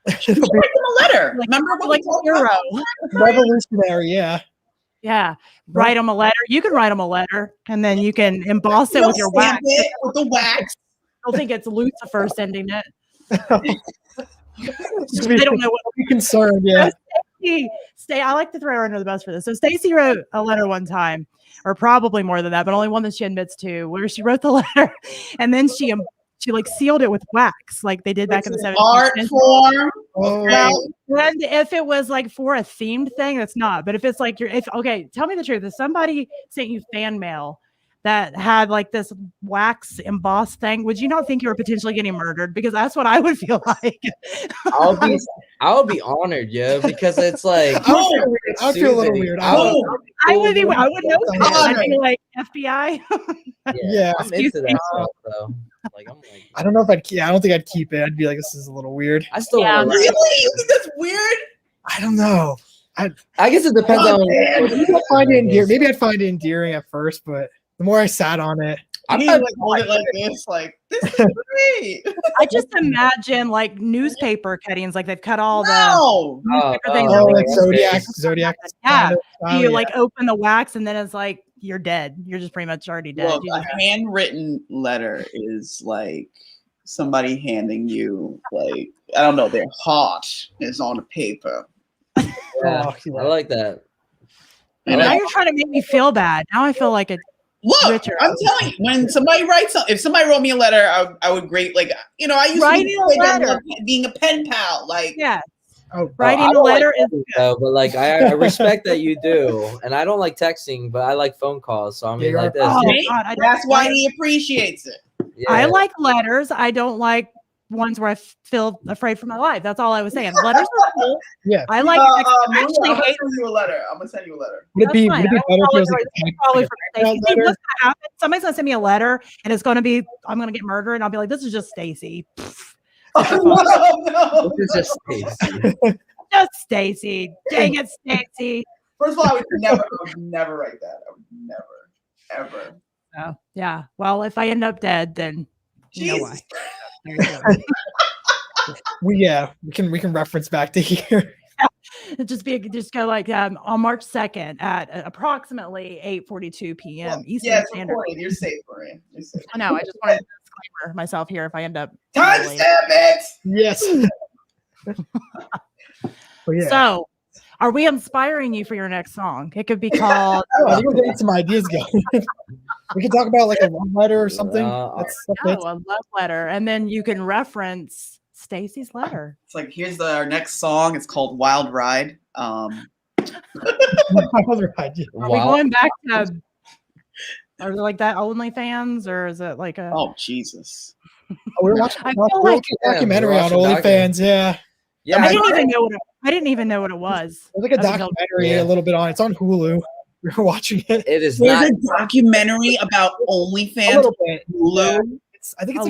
Write them a letter. Like, remember what like a hero. Revolutionary, yeah. Yeah. Write them a letter. You can write them a letter and then you can emboss it with your wax. With the wax. I don't think it's Lucifer sending it. They don't know what to be concerned, yeah. I like to throw her under the bus for this. So Stacey wrote a letter one time, or probably more than that, but only one that she admits to, where she wrote the letter and then she like sealed it with wax, like they did back in the 70s. Art form. Well, and if it was like for a themed thing, that's not. But if it's like okay, tell me the truth. If somebody sent you fan mail that had like this wax embossed thing, would you not think you were potentially getting murdered? Because that's what I would feel like. I'll be honored, yeah, because it's like I feel a little weird. I would know. I'd be like FBI. Yeah, I'm into that stuff though. Like I'm like, I don't know if I don't think I'd keep it. I'd be like, this is a little weird. I still Really? You think that's weird? I don't know. I guess it depends on. Maybe I'd find it endearing. Maybe I'd find it endearing at first, but the more I sat on it, I'm not like hold it like this. Like this is great. I just imagine like newspaper cuttings, like they've cut all No. newspaper things. like Zodiac. Yeah. Style, You like open the wax and then it's like you're dead. You're just pretty much already dead. Look, a handwritten letter is like somebody handing you like I don't know, their heart is on the paper. Yeah, I like that. Now you're trying to make me feel bad. Now I feel like Look, Richard. I'm telling you, when somebody writes something, if somebody wrote me a letter, I would great like I used Writing to a letter. being a pen pal. Like writing a letter is good. But like I respect that you do, and I don't like texting, but I like phone calls. So I mean, like this. God, that's why he appreciates it. Yeah. I like letters. I don't like ones where I feel afraid for my life. That's all I was saying. Letters are cool. Yeah. I like. I'm I actually gonna hate. send you a letter. I'm gonna send you a letter. Would it be better if it was Probably like for Stacey. See, what's gonna happen? Somebody's gonna send me a letter, and it's gonna be I'm gonna get murdered, and I'll be like, "This is just Stacey." No. This is just Stacey. Just Stacey. Dang it, Stacey. First of all, I would never write that. I would never, ever. Oh, yeah. Well, if I end up dead, then you know why. we can reference back to here. Just go like on March 2nd at approximately 8:42 p.m. Eastern Standard. You're safe, Maria. You're safe. I know. I just wanted to disclaimer myself here if I end up. Timestamp it. Yes. So Are we inspiring you for your next song? It could be called. I think we're getting some ideas going. We could talk about like a love letter or something. A love letter, and then you can reference Stacey's letter. It's like, here's our next song. It's called Wild Ride. Are we going back to? Are like that OnlyFans, or is it like a? Oh Jesus! We're watching I feel like a documentary on OnlyFans. Yeah. I didn't even know what it was. There's like a documentary a little bit on. It's on Hulu. We were watching it. It is There's a documentary about OnlyFans. A little bit. Hulu. I think it's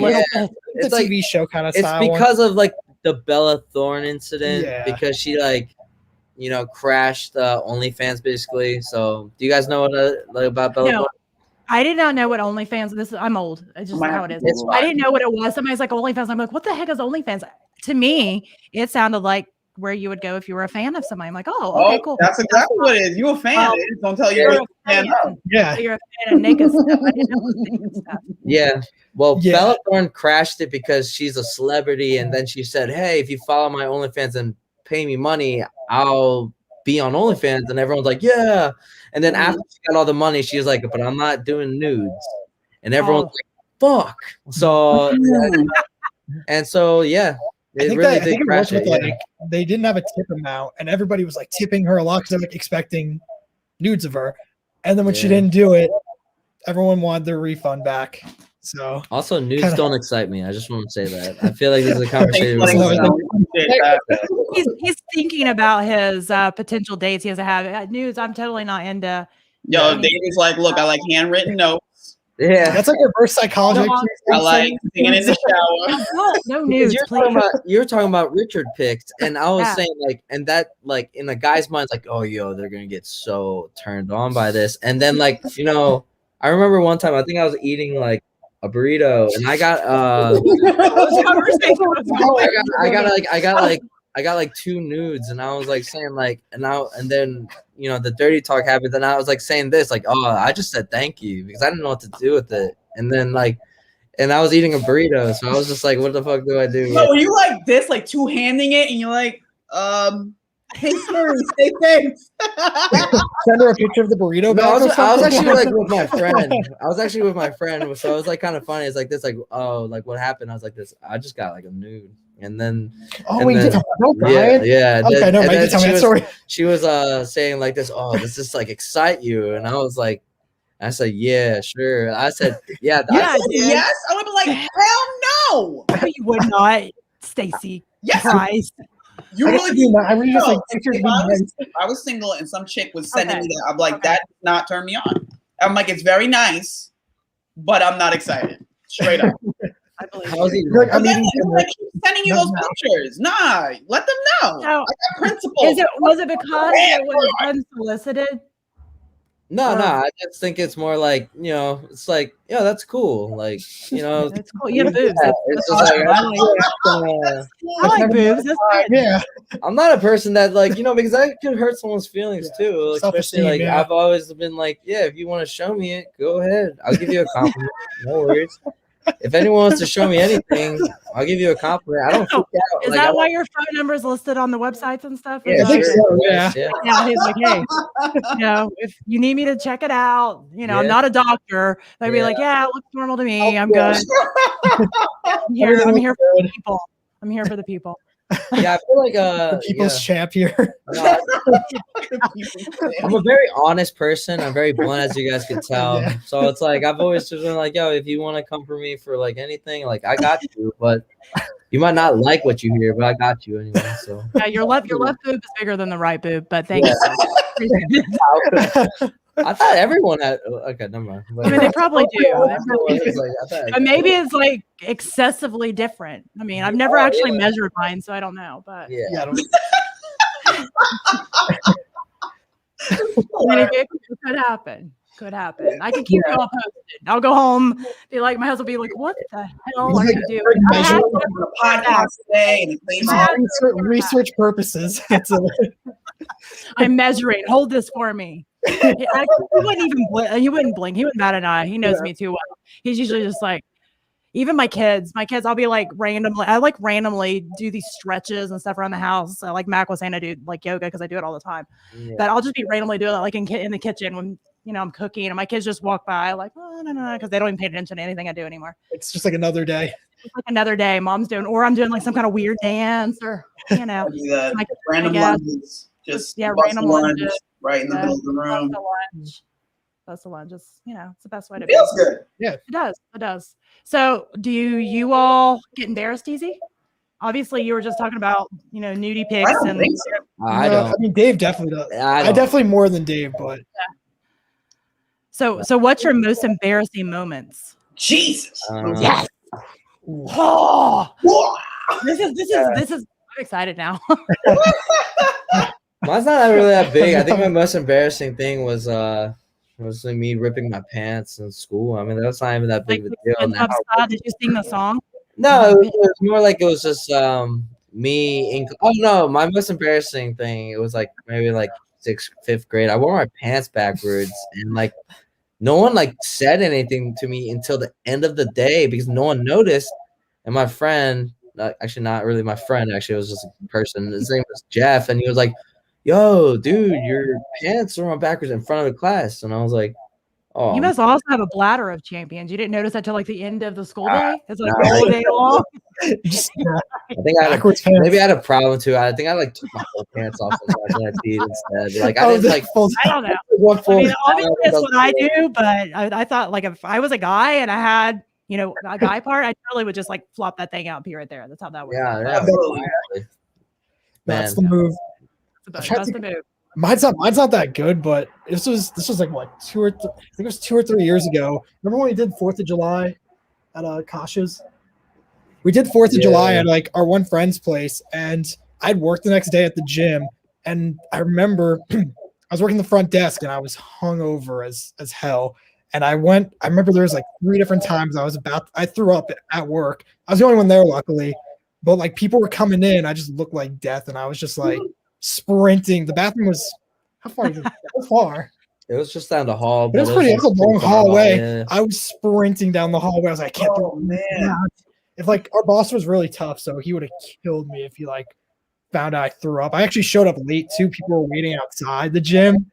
it's a like TV show kind of style. It's because of like the Bella Thorne incident, because she like, crashed OnlyFans basically. So do you guys know what about Bella Thorne? I did not know what OnlyFans. I'm old. It's just how it is. I didn't know what it was. Somebody's like OnlyFans. I'm like, what the heck is OnlyFans? To me, it sounded like where you would go if you were a fan of somebody. I'm like, okay, cool. That's exactly what it is. You a fan? Don't tell you you're a fan. Yeah, you're a fan of naked stuff. I didn't know naked stuff. Yeah. Well, Bella Thorne crashed it because she's a celebrity, and then she said, "Hey, if you follow my OnlyFans and pay me money, I'll be on OnlyFans." And everyone's like, "Yeah." And then after she got all the money, she was like, "But I'm not doing nudes." And everyone's like, "Fuck." So, and so, yeah. It really did crash it. Like, they didn't have a tip amount, and everybody was like tipping her a lot because they're like expecting nudes of her. And then when she didn't do it, everyone wanted their refund back. So also, nudes don't excite me. I just want to say that. I feel like this is a conversation. He's thinking about his potential dates he has to have. Nudes, I'm totally not into. Yo, David's like, look, I like handwritten notes. Yeah, that's like reverse psychology. I like singing in the shower. No news. You're talking about Richard pics, and I was saying like, and that like in a guy's mind, like, oh, they're gonna get so turned on by this, and then like I remember one time I think I was eating like a burrito, and I got I got like 2 nudes, and I was like saying like, and then the dirty talk happened, and I was like saying this like, oh, I just said thank you because I didn't know what to do with it, and then like, and I was eating a burrito, so I was just like, what the fuck do I do? So were you like this, like two-handing it, and you're like, hey Siri, say thanks. Send her a picture of the burrito. No, I was actually like with my friend. So it was like kind of funny. It's like this, like, oh, like what happened? I was like this. I just got like a nude. And then, Brian? Yeah. Okay, no, maybe tell me that story. She was saying like this. Oh, does this like excite you? And I was like, I said, yeah, sure. I said, yeah. Yes. I would be like, hell no. You would not, Stacey. Yes. Price. You really do. I really just like I was single and some chick was sending me that. I'm like, that does not turn me on. I'm like, it's very nice, but I'm not excited. Straight up. I believe sending you those pictures. Nah, let them know. I got principles. Was it because it was unsolicited? No, I just think it's more like, it's like, yeah, that's cool. Like, it's cool. You have boobs. It's just like, I like boobs. Yeah. I'm not a person that like, because that can hurt someone's feelings too. Especially like I've always been like, yeah, if you want to show me it, go ahead. I'll give you a compliment. No worries. If anyone wants to show me anything, I'll give you a compliment. I don't freak out. Is that why your phone number is listed on the websites and stuff? Yeah, I think so. Yeah. He's like, hey, if you need me to check it out, I'm not a doctor. I'd be like, yeah, it looks normal to me. I'm good. I'm here for the people. I'm here for the people. Yeah, I feel like the people's champ here. I'm a very honest person. I'm very blunt, as you guys can tell. Yeah. So it's like I've always just been like, yo, if you want to come for me for like anything, like I got you. But you might not like what you hear, but I got you anyway. So yeah, your left boob is bigger than the right boob, but thank you. I thought everyone had. Okay, never mind. I mean, they probably do. But maybe it's like excessively different. I mean, I've never actually measured mine, so I don't know. But yeah, I don't. It could happen. Could happen. I can keep you all posted. I'll go home. Be like, my husband will be like, "What the hell are you doing?" Research purposes. I'm measuring. Hold this for me. He wouldn't even blink. He wouldn't blink. He wouldn't bat an eye. He knows me too well. He's usually just like, Even my kids, I'll be like randomly do these stretches and stuff around the house. Like Mac was saying, I do like yoga because I do it all the time. Yeah. But I'll just be randomly doing it like in the kitchen when I'm cooking, and my kids just walk by like, oh no, because they don't even pay attention to anything I do anymore. It's just like another day. It's like another day. Mom's doing, or I'm doing like some kind of weird dance, or Random lunges, just random lunges right in the middle of the room. Bust a lunge. It's it's the best way to Feels be. good. Yeah, it does. So do you all get embarrassed easy? Obviously, you were just talking about nudie pics. I don't think so. I don't. I mean, Dave definitely does. I definitely more than Dave, but. So what's your most embarrassing moments? Jesus. Yes. Oh, this is. I'm excited now. Mine's not really that big. I think my most embarrassing thing was me ripping my pants in school. I mean, that was not even that big of a deal. Now. Did you sing the song? No, it was more like it was just me. Oh no, my most embarrassing thing. It was like maybe like 6th, 5th grade. I wore my pants backwards, and like no one like said anything to me until the end of the day because no one noticed. And my friend, actually not really my friend, actually it was just a person. His name was Jeff, and he was like, "Yo, dude, your pants are on backwards in front of the class." And I was like, "Oh." You must also have a bladder of champions. You didn't notice that till like the end of the school day. It's like all day long. I think maybe I had a problem too. I think I like took my whole pants off and I peed instead. Like I didn't like. I don't know. I mean, obviously that's what I do, but I thought like if I was a guy and I had a guy part, I totally would just like flop that thing out and pee right there. That's how that works. Yeah, Absolutely. That's the move. That's the move. Mine's not that good, but this was like what 2 or 3, I think it was 2 or 3 years ago. Remember when we did 4th of July at Kasha's? We did 4th of July at like our one friend's place, and I'd work the next day at the gym, and I remember I was working the front desk and I was hungover as hell. And I remember there was like 3 different times I threw up at work. I was the only one there, luckily, but like people were coming in. I just looked like death, and I was just like sprinting. The bathroom was how far? How far? It was just down the hall. But it was a long hallway. Yeah. I was sprinting down the hallway. I was like, I can't. Oh man! If like our boss was really tough, so he would have killed me if he like found out I threw up. I actually showed up late too. People were waiting outside the gym.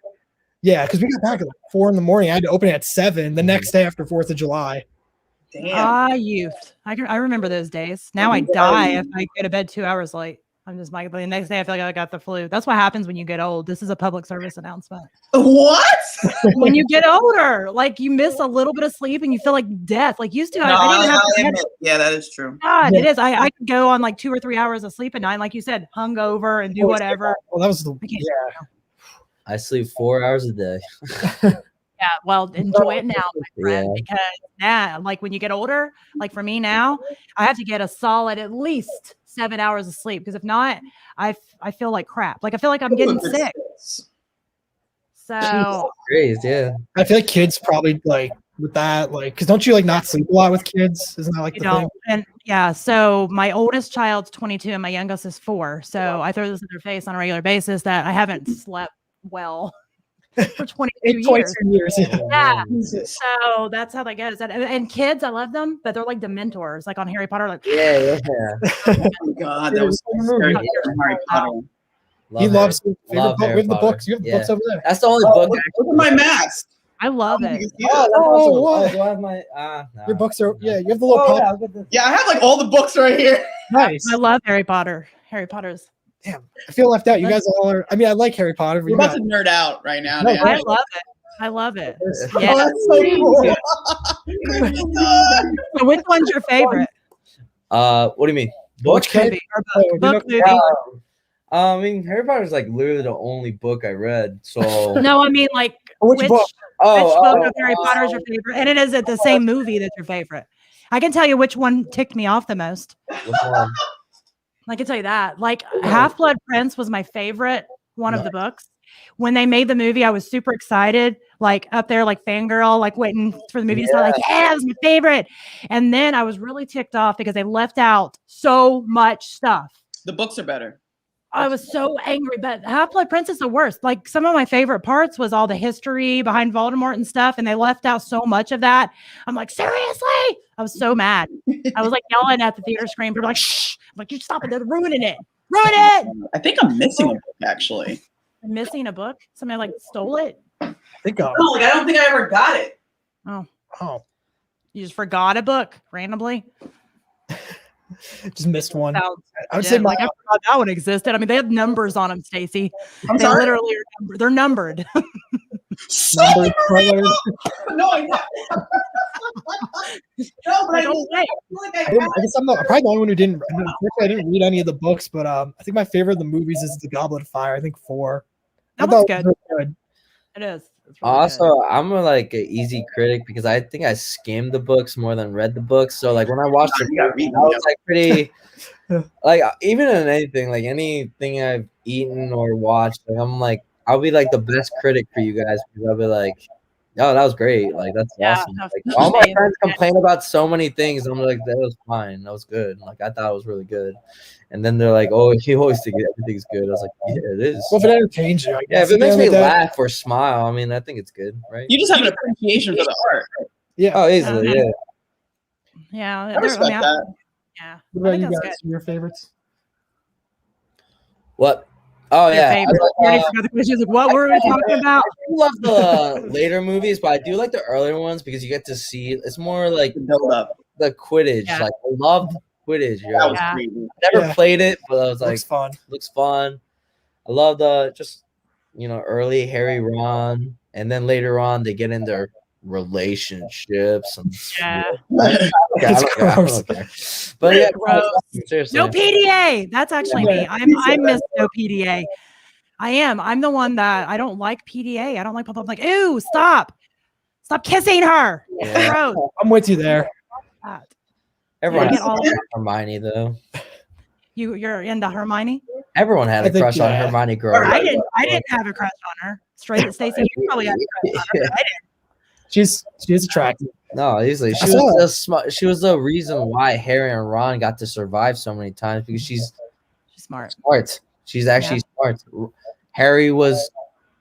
Yeah, because we got back at like 4 a.m. I had to open it at 7 the next day after 4th of July. Damn. Youth. I remember those days. Now I die if I go to bed 2 hours late. I'm just like the next day I feel like I got the flu. That's what happens when you get old. This is a public service announcement. What? When you get older, like you miss a little bit of sleep and you feel like death. Like used to, I didn't have yeah, that is true. God, it is. I could go on like 2 or 3 hours of sleep at night, like you said, hungover and do whatever. Well, that was I sleep 4 hours a day. Yeah, well, enjoy it now, my friend, because like when you get older, like for me now, I have to get a solid at least 7 hours of sleep because if not, I feel like crap. Like I feel like I'm getting sick. So crazy, yeah. I feel like kids probably like with that, like, because don't you like not sleep a lot with kids? Isn't that like the thing? And yeah, so my oldest child's 22 and my youngest is 4. So I throw this in their face on a regular basis that I haven't slept well for 22 years. Yeah. So that's how that goes. And kids, I love them, but they're like dementors, like on Harry Potter. Like, yeah. Oh my God, that was so scary. Harry Potter. He loves we have the books. You have the books over there. That's the only book. Look at my mask. I love it. What? Do I have my? No. Your books are you have the little pop. Yeah, I have like all the books right here. Nice. I love Harry Potter. Harry Potter's. Damn, I feel left out. You guys all are. I mean, I like Harry Potter. We're about to nerd out right now. No, I love it. I love it. Yeah. Oh, that's so cool. So which one's your favorite? What do you mean? Book movie. Book movie. I mean, Harry Potter is like literally the only book I read. So no, I mean like which book? Which book of Harry Potter is your favorite? And it is at the same movie that's your favorite. I can tell you which one ticked me off the most. Which one? I can tell you that. Like Half-Blood Prince was my favorite one of the books. When they made the movie, I was super excited, like up there, like fangirl, like waiting for the movie to start. Like, yeah, it was my favorite. And then I was really ticked off because they left out so much stuff. The books are better. I was so angry, but Half-Blood Prince is the worst. Like some of my favorite parts was all the history behind Voldemort and stuff, and they left out so much of that. I'm like, seriously? I was so mad. I was like yelling at the theater screen. People were like, shh! I'm like, you stop it! They're ruining it! Ruin it! I think I'm missing a book actually. I'm missing a book. Somebody like stole it. I think I don't think I ever got it. oh, You just forgot a book randomly. just missed one. Sounds I would legit. say like I forgot that one existed. I mean, they have numbers on them, Stacey. I'm They sorry. literally are numbered. They're numbered. Numbers, brothers. No, I know. No, but I Like, oh, feel wait. like I guess I'm probably the only one who didn't. I didn't read any of the books, but I think my favorite of the movies is The Goblet of Fire. I think 4. I That thought one's it was really good. It is. It's really Also, I'm an easy critic because I think I skimmed the books more than read the books. So like when I watched the You gotta movie, read I them, was like pretty like even in anything, like anything I've eaten or watched, like I'm like I'll be like the best critic for you guys because I'll be like, oh, that was great. Like that's Yeah, awesome. that's Like all my amazing. friends complain about so many things. I'm like, that was fine. That was good. Like I thought it was really good. And then they're like, oh, you always think everything's good. I was like, yeah, it is. Well, if it entertains you, I Yeah, guess. if it makes At the me end of the day- laugh or smile, I mean, I think it's good, right? You just have an appreciation for the art. Yeah. Oh, easily, yeah. Yeah. I respect that. Yeah. What I about think you that's guys? Your favorites? What? Oh, Your yeah. favorite. You already forgot the question. Like, what were we talking about? I do love the later movies, but I do like the earlier ones because you get to see it's more like The build up. the Quidditch. Yeah. Like I loved Quidditch. Yo. That was Yeah. crazy. I never Yeah. played it, but I was like, Looks fun. looks fun. I love the just early Harry Ron, and then later on they get in their relationships and Yeah. I It's don't care. But yeah, Gross. seriously. No PDA. That's actually me. I miss no PDA. I am. I'm the one that I don't like PDA. I don't like people. I'm like, ew, stop. Stop kissing her. Yeah. Gross. I'm with you there. God. Everyone I has get all a crush on Hermione though. You're into Hermione? Everyone had I a think, crush on yeah. Hermione growing up. I didn't have a crush on her. Straight Stacey, you probably had a crush on her. I She is attractive. No, easily. I saw She was the reason why Harry and Ron got to survive so many times because she's She's smart. smart. She's actually smart.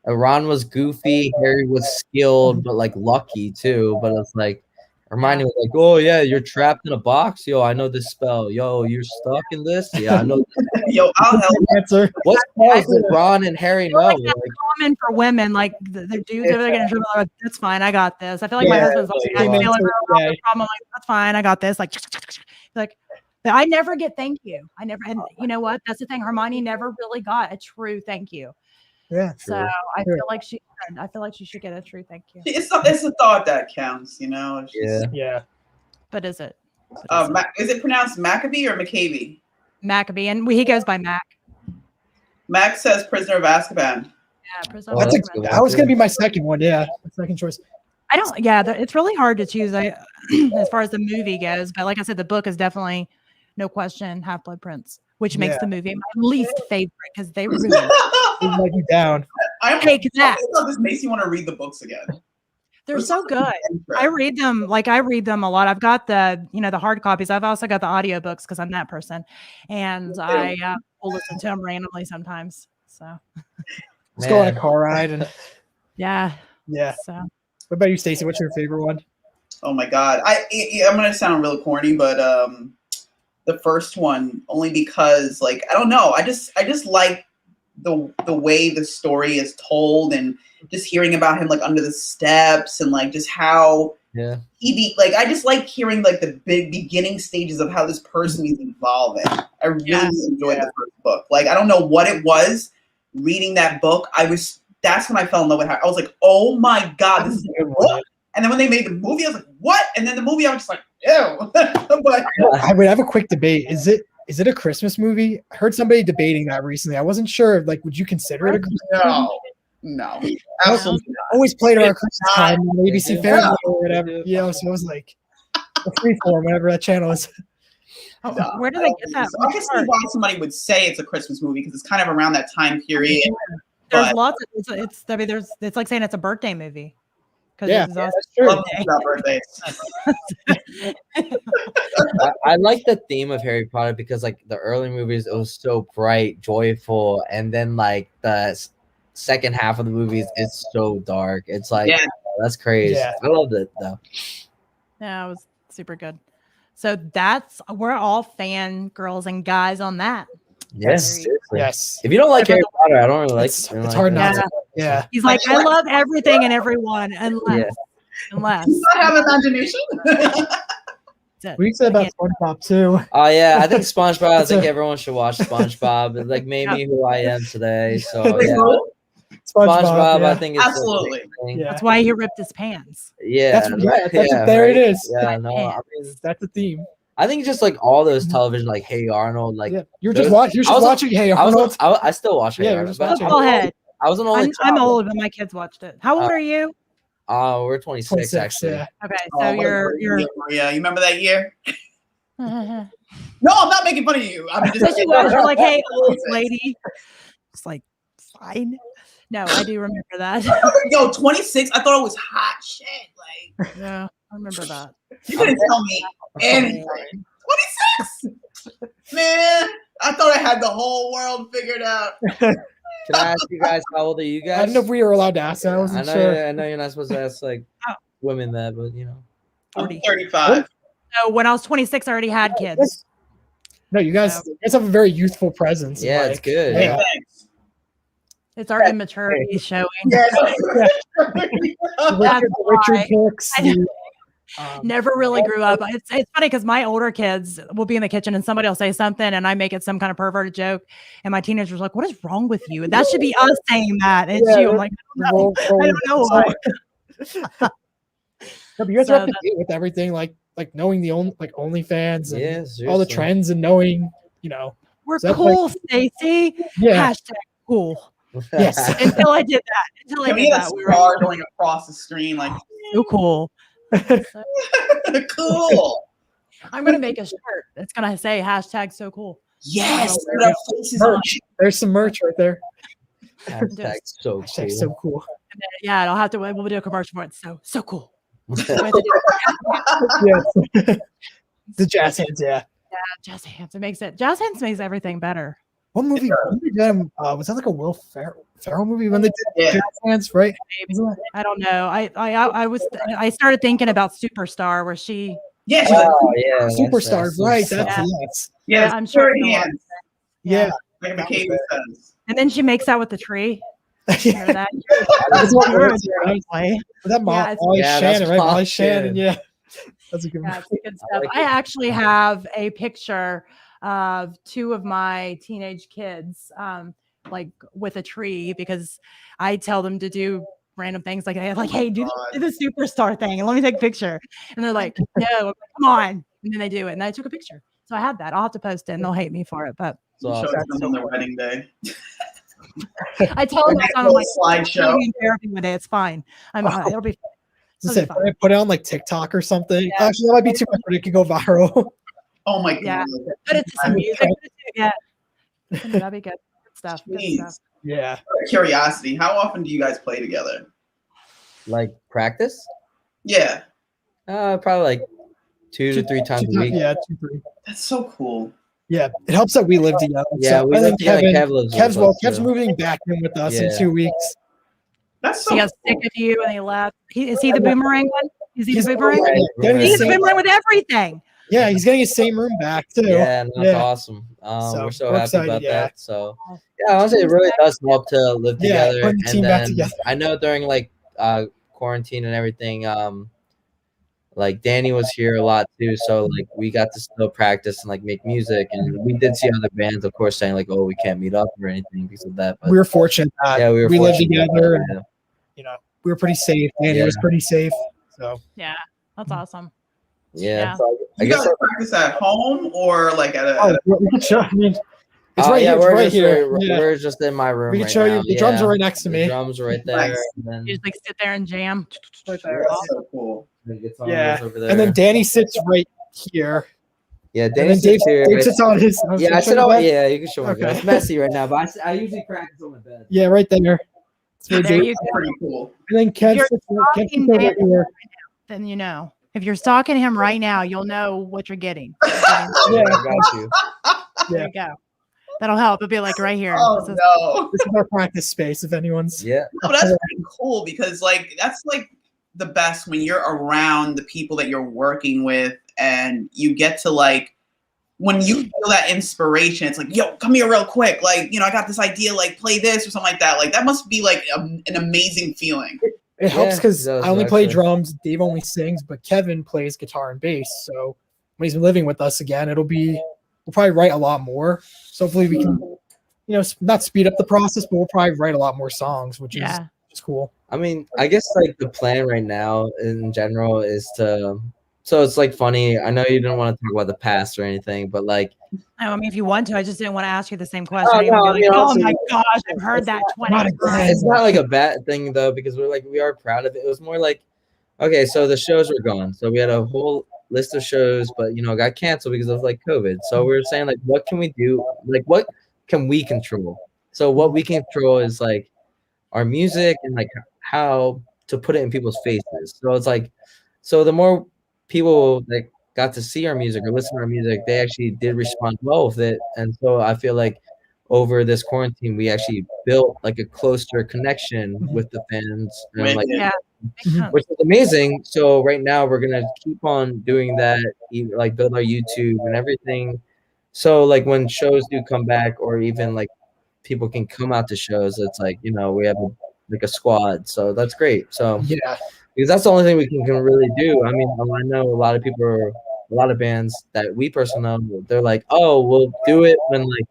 Ron was goofy. Harry was skilled, but like lucky too. But it's like Hermione was like, "Oh yeah, you're trapped in a box. Yo, I know this spell. Yo, you're stuck in this. Yeah, I know." Yo, I'll help. Answer. What spells did Ron and Harry know? Like, Like, common for women, like the dudes over there getting in trouble. Like, that's fine, I got this. I feel like my Yeah, husband's like, like, I feel like yeah. I'm like, that's fine, I got this. Like, but I never get thank you. I never, and you know what? That's the thing. Hermione never really got a true thank you. Yeah. So I feel like she should get a true thank you. It's the thought that counts, you know. It's just- yeah. Yeah. But is it? Is it pronounced Maccabee or Maccabee? Maccabee, and he goes by Mac. Mac says Prisoner of Azkaban. Yeah, Prisoner Oh, of That's that's Azkaban. good. that was gonna be my second one. Yeah, my second choice. I don't. Yeah, it's really hard to choose. As far as the movie goes, but like I said, the book is definitely no question Half-Blood Prince, which makes Yeah. the movie my least favorite because they ruined They let you down. I'm that. This makes you want to read the books again. They're so good. I read them a lot. I've got the hard copies. I've also got the audiobooks because I'm that person, and I will listen to them randomly sometimes. So Let's go on a Man. car ride and yeah. yeah. So What about you, Stacey? What's your favorite one? Oh my god, I'm gonna sound really corny, but the first one only because like I don't know, I just like the way the story is told and just hearing about him like under the steps and like just how Yeah. I just like hearing like the big beginning stages of how this person is evolving. I really enjoyed the first book. Like I don't know what it was reading that book. That's when I fell in love with her. I was like, oh my god, this is a good book. And then when they made the movie, I was like, what? And then the movie, I was just like, ew. But I would have a quick debate. Is it a Christmas movie? I heard somebody debating that recently. I wasn't sure. Like, would you consider it a Christmas movie? no, absolutely not. Always played around Christmas time on ABC Yeah. Family or whatever. You know, so it was like a freeform, whatever that channel is. Oh, No, where did they get that? So I can see why somebody would say it's a Christmas movie because it's kind of around that time period. There's But lots of it's like saying it's a birthday movie. because Yeah, this is also that's true. Love about birthdays. I like the theme of Harry Potter because like the early movies, it was so bright, joyful, and then like the second half of the movies is so dark. It's like that's crazy. Yeah. I loved it though. Yeah, it was super good. So we're all fan girls and guys on that. Yes, seriously. Yes. If you don't like Harry Potter, I don't really like. It's hard not to. Yeah. He's like, I love everything and everyone, unless. You not have imagination. We said about SpongeBob too. Oh yeah, I think SpongeBob. I think everyone should watch SpongeBob. It like made me who I am today. So yeah, SpongeBob. Yeah. I think it's Absolutely. Yeah. That's why he ripped his pants. Yeah, there it is. Yeah, no, I mean That's the theme. I think just like all those television, like Hey Arnold, like you're just watching Hey Arnold. I still watch Hey Arnold. Go ahead. I was an only. I'm old, but my kids watched it. How old are you? We're 26 actually. Yeah. Okay, so you're Yeah, you remember that year? uh, No, I'm not making fun of you. I'm just you're like, hey, old lady. It's like, fine. No, I do remember that. Yo, 26. I thought it was hot shit. Like, yeah, I remember that. you couldn't tell me anything. 26, man. I thought I had the whole world figured out. Can I ask you guys how old are you guys? I don't know if we were allowed to ask that. I wasn't sure. I know you're not supposed to ask like women that, but you know. I'm 35. So when I was 26, I already had kids. No, you guys have a very youthful presence. Yeah, it's good. Yeah. It's our immaturity showing. The Richard Hicks. Never really grew up. It's funny because my older kids will be in the kitchen and somebody will say something and I make it some kind of perverted joke. And my teenager's like, what is wrong with you? That should be us saying that. And it's you. I'm like, I don't know why. No, but you guys are up to date with everything, like knowing the OnlyFans and all the trends and knowing, we're cool, Stacey. Yeah. Hashtag cool. Yes. Until I did that. We were going across the screen like so cool. Cool. I'm gonna make a shirt that's gonna say hashtag so cool. Yes. There's some merch right there. Hashtag so cool. So cool. And then, I'll have to. We'll do a commercial for it. So cool. Yes. The jazz hands. Yeah. Yeah, jazz hands. Jazz hands makes everything better. What movie? Was that like a Will Ferrell movie when they did jazz hands? Right? Maybe. I don't know. I started thinking about Superstar, where she. Yeah. Superstar. Right. That's Yeah. I'm sure. Yeah. Like McCabe says. And then she makes out with the tree. That Molly Shannon, right? Molly Shannon, yeah. That's a good one. Good stuff. I actually have a picture of two of my teenage kids, like with a tree, because I tell them to do random things like, hey, do the Superstar thing and let me take a picture. And they're like, no, come on. And then they do it. And I took a picture. So I had that. I'll have to post it and they'll hate me for it. But so on their wedding day. I tell them it's on like slideshow. It's fine. It'll be fine. Put it on like TikTok or something. Yeah. Actually, that might be too much, but it could go viral. Oh my god! Yeah, but it's some music. Yeah, that'd be good stuff. Yeah. Curiosity. How often do you guys play together? Like practice? Yeah. Probably like 2 to 3 times a week. Yeah, 2-3. That's so cool. Yeah, it helps that we live together. Yeah, we live together. Kev's moving back in with us in 2 weeks. That's so he got sick of you and he left. Is he the boomerang one? Is he the boomerang? He's the boomerang with everything. Yeah, he's getting his same room back too. Yeah, that's awesome. We're so happy excited, about that. So honestly, it really does help to live together. Put the team back together. I know during like quarantine and everything, like Danny was here a lot too, so like we got to still practice and like make music, and we did see other bands, of course, saying like, "Oh, we can't meet up or anything because of that." But we were fortunate that we lived together, and we were pretty safe. Danny was pretty safe, so that's awesome. Yeah. So I guess practice at home or like at a. We can show. I mean, it's right here. We're here. We're just in my room. We can show you. The drums are right next to me. The drums are right there. Nice. And then you just like sit there and jam. Right there. That's so cool. Yeah, over there. And then Danny sits right here. Yeah, Danny sits here. Dave sits on his. I sit on. Yeah, you can show me. Okay. It's messy right now, but I usually practice on my bed. Yeah, right there. So There you That's go. pretty cool. And then Ken You're sits talking over Dan. here. Then you know. If you're stalking him right now, you'll know what you're getting. Yeah, I got you. There you go. That'll help. It'll be like right here. Oh This is- no. this is our practice space. If anyone's Yeah. No, that's pretty cool because like that's like the best when you're around the people that you're working with and you get to like when you feel that inspiration, it's like, yo, come here real quick. Like, I got this idea, like play this or something like that. Like that must be like an amazing feeling. it helps Yeah, because it does, I only play actually. drums. Dave only sings, but Kevin plays guitar and bass. So when he's living with us again, we'll probably write a lot more. So hopefully we can, not speed up the process, but we'll probably write a lot more songs, which is just cool. I mean, I guess like the plan right now in general is to. So it's like funny. I know you didn't want to talk about the past or anything, but like. I mean, if you want to, I just didn't want to ask you the same question. Oh, You'd be no, like, oh honestly, my gosh, I've heard that 20 not times. again. It's not like a bad thing though, because we are proud of it. It was more like, okay, so the shows were gone, so we had a whole list of shows, but got canceled because of like COVID. So we were saying like, what can we do? Like, what can we control? So what we can control is like our music and like how to put it in people's faces. So it's like, so the more people that got to see our music or listen to our music, they actually did respond well with it. And so I feel like over this quarantine, we actually built like a closer connection with the fans, and like, Yeah. which is amazing. So right now we're gonna keep on doing that, like build our YouTube and everything. So like when shows do come back, or even like people can come out to shows, it's like we have a squad. So that's great. So Yeah. because that's the only thing we can really do. I mean, I know a lot of people, a lot of bands that we personally know, they're like, oh, we'll do it when like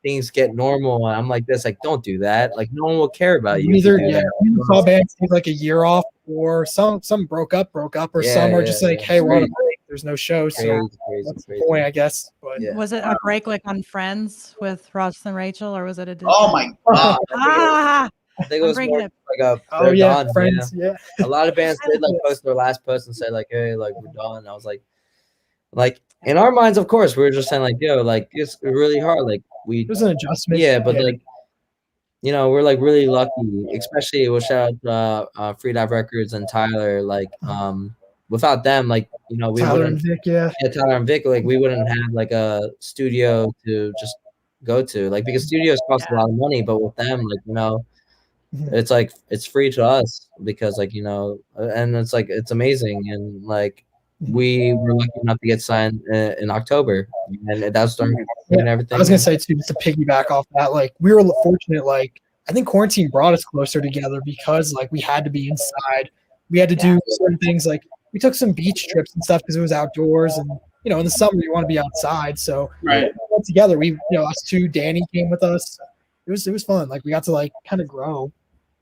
things get normal. And I'm like this, like, don't do that. Like, no one will care about you. Either if you do that. we saw bands take like a year off, or some broke up, or Yeah, some are yeah, just like, yeah. hey, we're on a break. There's no show, so Crazy. that's the point, I guess. But Yeah. Was it a break like on Friends with Ross and Rachel, or was it a different? Oh my god. Ah, I think it I'm was bringing more it. like oh they're yeah, done. Friends, Yeah. yeah. A lot of bands did like post their last post and say like, hey, like we're done. I was like in our minds, of course, we were just saying like, yo, like it's really hard. Like It was an adjustment. yeah, but like we're like really lucky, especially we'll shout out Free Dive Records and Tyler. Like without them, like we Tyler and wouldn't Vic, yeah. Tyler and Vic, like we wouldn't have like a studio to just go to, like because studios cost a lot of money, but with them, like it's like it's free to us because like and it's like it's amazing. And like we were lucky enough to get signed in October, and that's during and everything. I was gonna say too, just to piggyback off that, like we were fortunate. Like I think quarantine brought us closer together because like we had to be inside. We had to do certain things. Like we took some beach trips and stuff because it was outdoors, and in the summer you want to be outside. So Right. we went together. We us two, Danny came with us. It was fun. Like we got to like kind of grow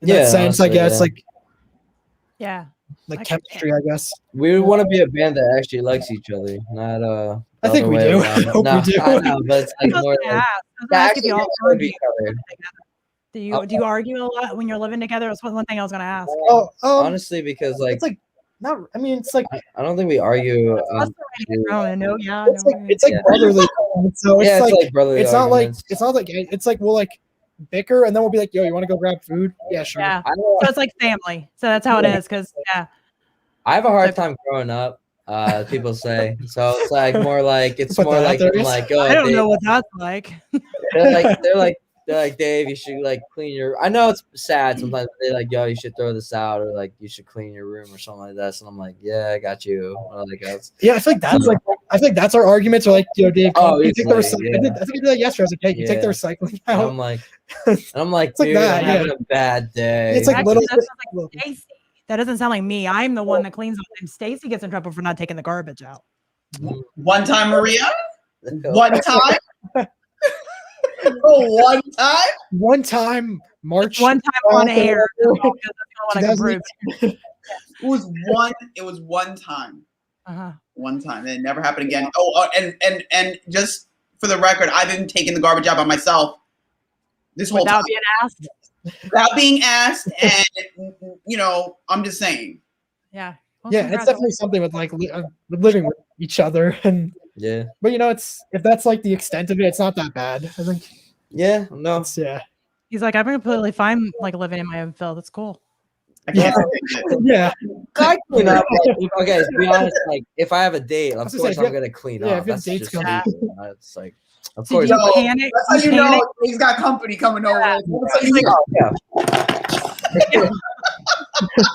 in that sense, I honestly, guess. Yeah. Like chemistry, I guess. We want to be a band that actually likes each other, not the I think other we way do. around. I hope No, we do. I know, but it's I like was more gonna like ask. I was gonna that ask if actually you all gets to know argue each other. Do you argue a lot when you're living together? That's one thing I was gonna ask. Oh, Honestly, because like it's like not. I mean, it's like I don't think we argue. That's the way to get thrown in. No, yeah, it's no like way. it's like Yeah. brotherly. So it's Yeah, it's like like brotherly it's not like arguments. it's like we'll like bicker and then we'll be like, yo, you want to go grab food? Yeah, sure. Yeah. I know So it's like family. So that's how it is. Because I have a hard time growing up. People say so. It's like more like it's Put more that out like there, I'm yes. like, oh, I don't Dave, know what that's like. they're like Dave, you should like clean your. I know it's sad sometimes. They're like, yo, you should throw this out, or like you should clean your room or something like that. And I'm like, yeah, I got you. Or like that's Yeah, I feel like that's our arguments. Are like, Dave, Oh, you take the easily, recycling. yeah. I think I did that yesterday. I was like, hey, you take the Yeah. recycling and out. I'm like, It's like dude, that, I'm yeah. having a bad day. It's like Actually, little. that sounds like Stacey. That doesn't sound like me. I'm the one that cleans all the time. Stacey gets in trouble for not taking the garbage out. One time, Maria. One time. Oh, one time. One time, March. One time on air. Because that's the one I can prove. 2018. It was one time. Uh-huh. One time. It never happened again. Oh, and just for the record, I've been taking the garbage out by myself this whole Without time. being asked. Without being asked, and I'm just saying. Yeah. Well, Yeah, it's definitely something with like living with each other, and Yeah. but it's if that's like the extent of it, it's not that bad. I think Yeah. No. it's yeah. He's like, I'm completely fine, like living in my own filth. It's cool. Yeah. Yeah. I clean up. Okay, to be honest, like if I have a date, of course I'm gonna clean yeah, up. if you have That's dates just coming. it's like, of So course. do you panic? That's how you know he's got company coming over. Yeah. That's how you know. Yeah.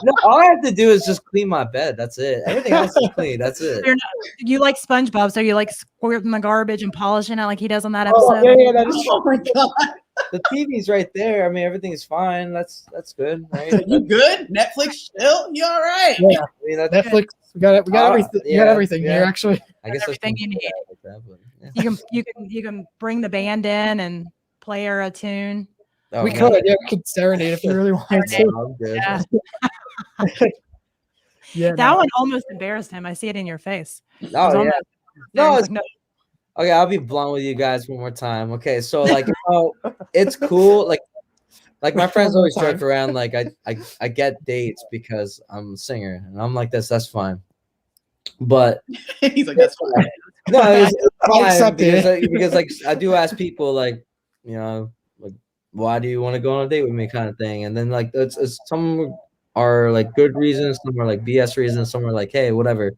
No, all I have to do is just clean my bed. That's it. Everything else is clean. That's it. You like SpongeBob, so you like squirting the garbage and polishing it like he does on that Oh, episode. yeah, that is Oh my god. The TV's right there. I mean, everything's fine. That's good, right? You good? Netflix still? You all right? Yeah. I mean, that's Netflix. We got everything. We got everything here, actually. I guess everything you need. like that, but, yeah. You can bring the band in and play her a tune. Oh, We man. could, yeah, we could serenade if we really wanted to. No, I'm good. Yeah. Yeah, That one almost embarrassed him. I see it in your face. Oh, It was yeah. almost- No, He's it's okay. I'll be blunt with you guys one more time. Okay, so like, it's cool. Like my friends always joke around. Like I get dates because I'm a singer, and I'm like this. That's fine. But He's like, that's fine. no, it's I'll fine accept it. because like I do ask people like, you know, like why do you want to go on a date with me kind of thing, and then like it's some are like good reasons, some are like BS reasons, some are like hey whatever.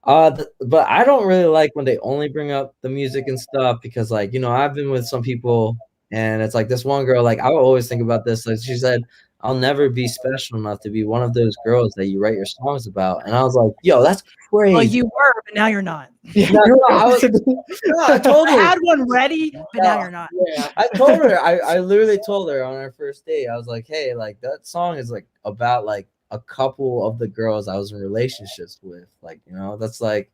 But I don't really like when they only bring up the music and stuff because like you know I've been with some people and it's like this one girl like I would always think about this like she said I'll never be special enough to be one of those girls that you write your songs about, and I was like yo that's crazy. well, you were, but now you're not. Yeah, No, I told I her. had one ready, but now you're not. yeah. I told her. I literally told her on our first date. I was like, hey, like that song is like about like a couple of the girls I was in relationships with. Like, you know, that's like,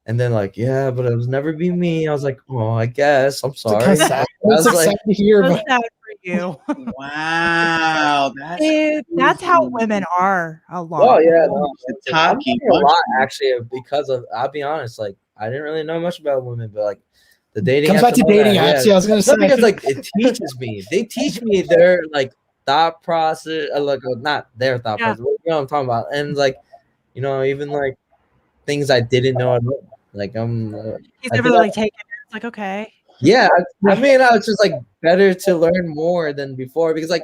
and then like, yeah, but it was never be me. I was like, oh, I guess. I'm sorry. It's sad. I was It's like, sad to hear, So but sad for you. Wow. That's Dude, that's how women are a lot. oh yeah, no, I'm Taki. learning a lot actually because of. I'll be honest, like I didn't really know much about women, but like the dating comes apps back to and all dating that, apps. Yeah, I was gonna It's say not because like it teaches me. They teach me their like thought process, like not their thought Yeah. process. But you know what I'm talking about, and like you know even like things I didn't know. Like He's I never think like taken it. It's like, okay. yeah. I mean, I was just like better to learn more than before because like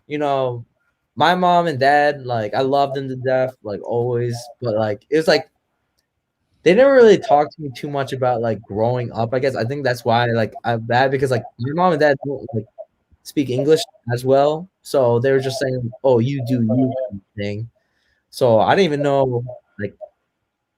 you know my mom and dad like I loved them to death like always, but like it was like. They never really talked to me too much about like growing up. I guess I think that's why like I'm bad because like my mom and dad don't like speak English as well, so they were just saying, "Oh, you do you thing." So I didn't even know like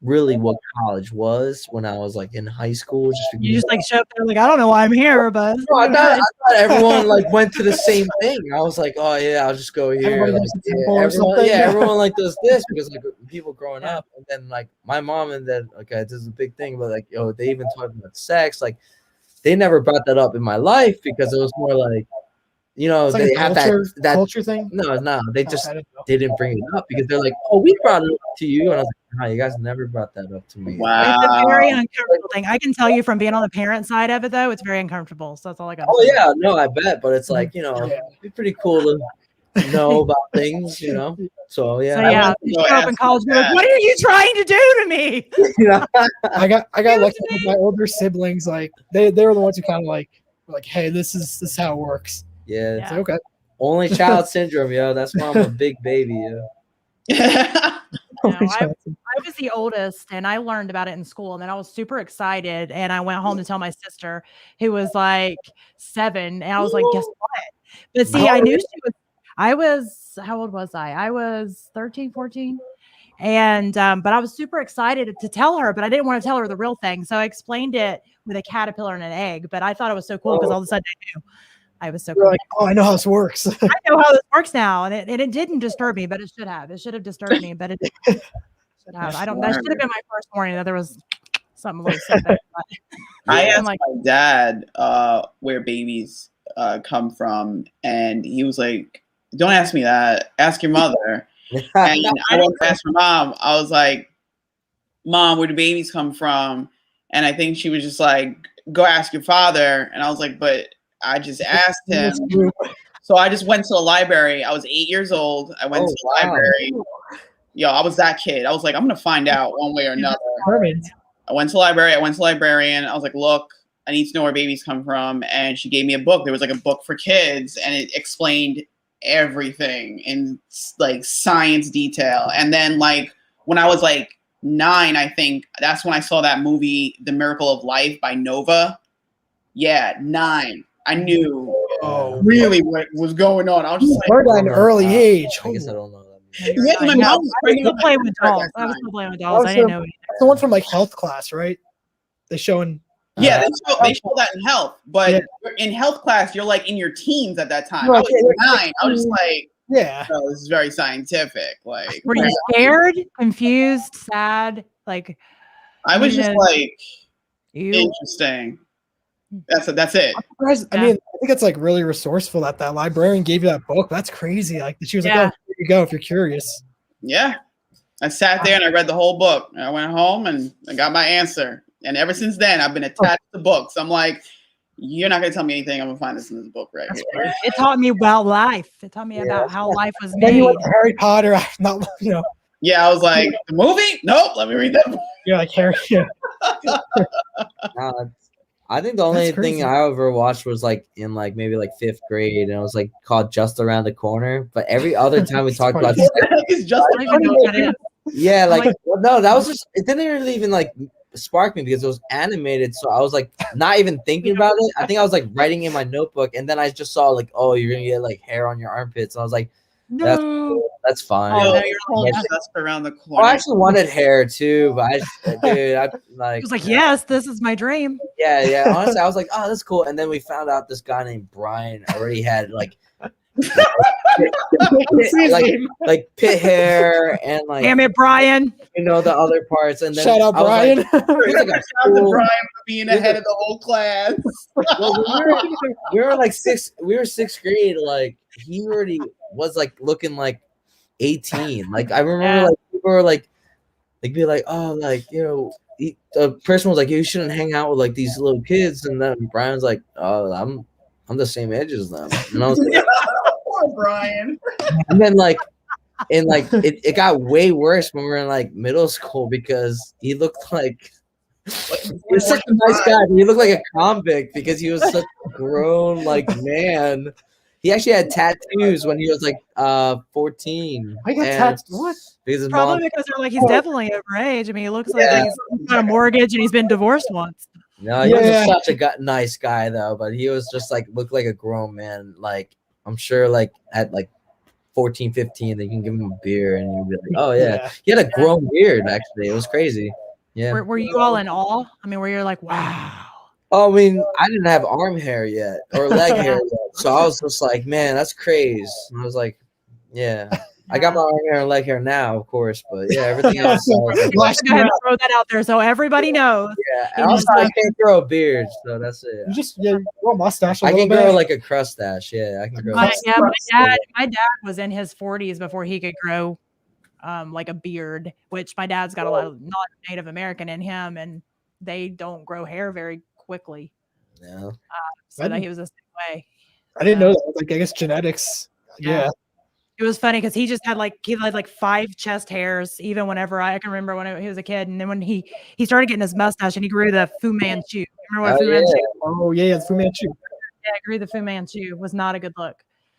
really what college was when I was like in high school. You just like show up there like, I don't know why I'm here, but No, I thought everyone like went to the same thing. I was like, oh yeah, I'll just go here. Everybody Like, goes to temple or everyone, something. everyone like does this because like people growing Yeah. up, and then like my mom and then okay, this is a big thing, but like yo, they even talked about sex. Like they never brought that up in my life because it was more like, you know, it's like they a have that culture thing. no, they just I don't know. they didn't bring it up because they're like, oh, we brought it up to you, and I was like, no, you guys never brought that up to me. it's a very Wow. uncomfortable thing. I can tell you from being on the parent side of it though, it's very uncomfortable. So that's all I got. Oh yeah, no, I bet, but it's like you know, Yeah. it'd be pretty cool to know about things, you know. So yeah, So yeah, went to you go show up ask in college, my be like, dad. what are you trying to do to me? you know? I got lucky with my older siblings. Like they were the ones who kind of like were like, hey, this is how it works. Yeah, It's like, okay. only child syndrome, yo. That's why I'm a big baby, yo. No, I was the oldest and I learned about it in school and then I was super excited and I went home to tell my sister who was like 7 and I was like, guess what? But see, I knew how old was I? I was 13, 14. And but I was super excited to tell her, but I didn't want to tell her the real thing. So I explained it with a caterpillar and an egg, but I thought it was so cool because all of a sudden I knew. I was so You're cool. like, oh, I know how this works. I know how this works now, and it didn't disturb me, but it should have. It should have disturbed me, but it should have. I don't. That should have been my first warning that there was something a little something. I asked like, my dad where babies come from, and he was like, "Don't ask me that. Ask your mother." And I went to ask my mom. I was like, "Mom, where do babies come from?" And I think she was just like, "Go ask your father." And I was like, "But I just asked him." So I just went to the library. I was 8 years old. I went to the library. Yo, I was that kid. I was like, I'm gonna find out one way or another. I went to the library. I went to the librarian. I was like, look, I need to know where babies come from. And she gave me a book. There was like a book for kids, and it explained everything in like science detail. And then like when I was like 9, I think that's when I saw that movie, The Miracle of Life by Nova. Yeah, 9. I knew really what was going on. I was just like, learned at an early age. I guess I don't know that. yeah, my mom was I was still playing with dolls. I was still playing with dolls. I didn't know either. That's the one from like health class, right? They showing. Yeah, they show that in health, but in health class, you're like in your teens at that time. Right, I was 9. I was just like, yeah, oh, this is very scientific. Like, Were you scared, confused, sad? Like, I was just like, you? interesting. That's it. I mean, I think it's like really resourceful that that librarian gave you that book. That's crazy. Like she was like, "Oh, here you go if you're curious." Yeah, I sat there and I read the whole book. I went home and I got my answer. And ever since then, I've been attached to books. I'm like, you're not gonna tell me anything. I'm gonna find this in this book right here. It taught me about life. It taught me about how life was Then you made. went to Harry Potter. Not Yeah, I was like, the movie? Nope. Let me read that book. You're like Harry. Yeah. I think the only That's crazy. thing I ever watched was like in like maybe like 5th grade, and it was like called Just Around the Corner. But every other time we talked about, It's just I don't even know what that is. yeah, like well, no, that was just it didn't really even like spark me because it was animated. So I was like not even thinking about it. I think I was like writing in my notebook, and then I just saw like, oh, you're gonna get like hair on your armpits, and I was like, No. that's fine. Oh, no, you're you're just around the Oh, corner. I actually wanted hair too, but I like. He was like, yes, this is my dream. Yeah. Honestly, I was like, oh, that's cool. And then we found out this guy named Brian already had like pit hair and like Damn it, Brian. the other parts. And then Shout out I was Brian. Like, he's like a Shout out to cool- Brian for being ahead of the whole class. well, we were like 6th grade. Like he already was like looking like 18. Like I remember like people were like be like, oh, like the person was like, you shouldn't hang out with like these little kids, and then Brian's like, oh, I'm the same age as them, and I was like, Poor Brian. and then like and like it got way worse when we were in like middle school because he looked like he was such a nice guy, but he looked like a convict because he was such a grown like man. He actually had tattoos when he was like 14. I got and- tattoos. What? Because his Probably mom, because they're like, he's definitely overage. I mean, he looks like he's got a mortgage and he's been divorced once. no, he was Yeah. such a nice guy though, but he was just like looked like a grown man. Like I'm sure like at like 14, 15, they can give him a beer and you'd be like, oh yeah. He had a grown beard actually. It was crazy. Yeah. Were you all in awe? I mean, were you like, wow? Oh, I mean, I didn't have arm hair yet or leg hair yet. So I was just like, man, that's crazy. And I was like, yeah. I got my arm hair and leg hair now, of course, but yeah, everything else. I was like, Let's go ahead and throw that out there so everybody knows. yeah, and also I can't grow a beard, so that's it. You just grow a mustache. I can little grow bit. like a crustache. Yeah, I can grow. My dad was in his 40s before he could grow like a beard, which my dad's got a lot of non-Native American in him, and they don't grow hair very quickly. Yeah. So that he was the same way. I didn't know that. Like I guess genetics. Yeah. It was funny because he just had like 5 chest hairs even whenever I can remember when he was a kid, and then when he started getting his mustache and he grew the Fu Manchu. Remember what Fu Manchu? Oh yeah, the Fu Manchu. Yeah, grew the Fu Manchu. Was not a good look.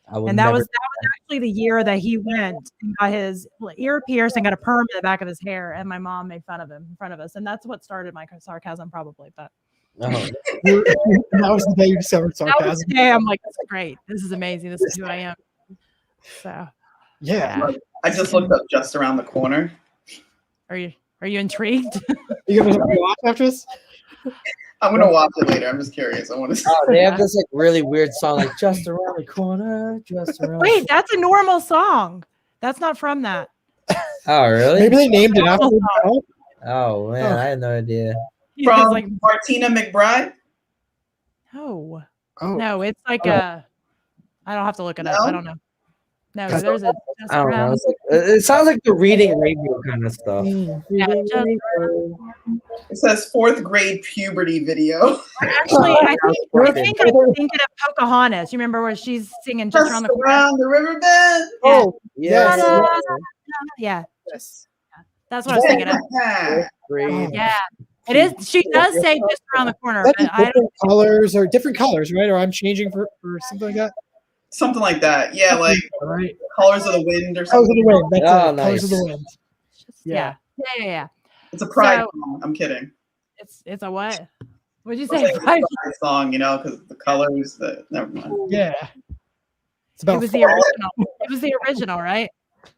And And that was actually the year that he went and got his ear pierced and got a perm in the back of his hair, and my mom made fun of him in front of us, and that's what started my sarcasm probably. But That was the day you discovered that was sarcasm. the day I'm like, this is great. This is amazing. This is who I am. So Yeah. I just looked up Just Around the Corner. are you intrigued? You gonna watch after this? I'm gonna watch it later. I'm just curious. I want to see. Oh, they have this like really weird song, like just around the corner, just around. Wait, that's a normal song. That's not from that. Oh, really? Maybe they named it after. Oh man, I had no idea. It's From like, Martina McBride. no, Oh, no, it's like I don't have to look it up. No? I don't know. No, there's a. Just I don't know. around. It's like, it sounds like the reading radio kind of stuff. Yeah, just It says 4th grade puberty video. actually, I think I'm thinking of Pocahontas. You remember where she's singing just around the corner? Around the river bend. oh, Yes. Yeah, yes. that's what I was thinking of. Grade. Yeah, It is. She does say just around the corner. That's But I different colors or different colors, right? Or I'm changing for something like that. Something like that. Yeah, like Right. Colors of the Wind or Colors of something. the Wind. That's Oh, it. Colors of the nice. Wind. yeah. Yeah. It's a pride So- song. I'm kidding. It's a what? What'd you It's say? like a Pride? pride song, you know, because the colors. Never mind. Yeah. It's It about was the original. It was the original, right?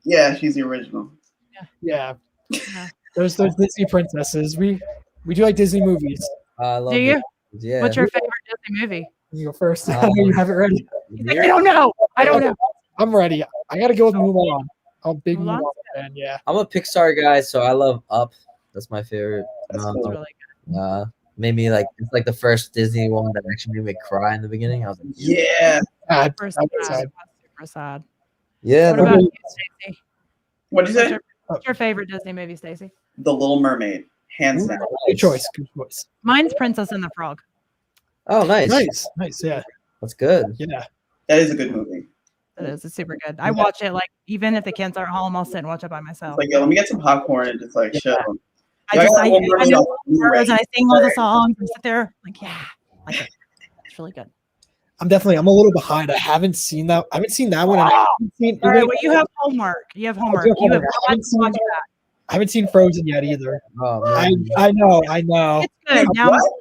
Yeah, she's the original. yeah. Yeah. Those Disney princesses. We do like Disney movies. I love Do you? it. Yeah. What's your favorite Disney movie? You go first. I know you have it ready. He's like, I don't know. I don't know. I'm ready. I gotta go with Mulan. I'm a big Mulan's Mulan fan. Yeah. I'm a Pixar guy, so I love Up. That's my favorite. That's Um, It's cool. really good. Made me like it's like the first Disney one that actually made me cry in the beginning. I was like, Yeah. Sad. Super That sad. was sad. Super sad. yeah. What no, about you, Stacey? What did you say? What's your favorite Disney movie, Stacey? The Little Mermaid, hands down. Good choice. Good choice. Mine's Princess and the Frog. Oh, nice. Nice. Yeah. That's good. Yeah. That is a good movie. It is. It's super good. I watch it like even if the kids aren't home, I'll sit and watch it by myself. It's like, yo, let me get some popcorn and just like chill. I Yeah, just got I Little Mermaid know on the Blu-ray. words and I sing all the songs and sit there like like it. It's really good. I'm a little behind. I haven't seen that. I haven't seen that one. And I haven't seen, All right, well, you have homework. You have homework. You have I got to watch that. I haven't seen Frozen yet either. Oh I man. know. It's good. Now What?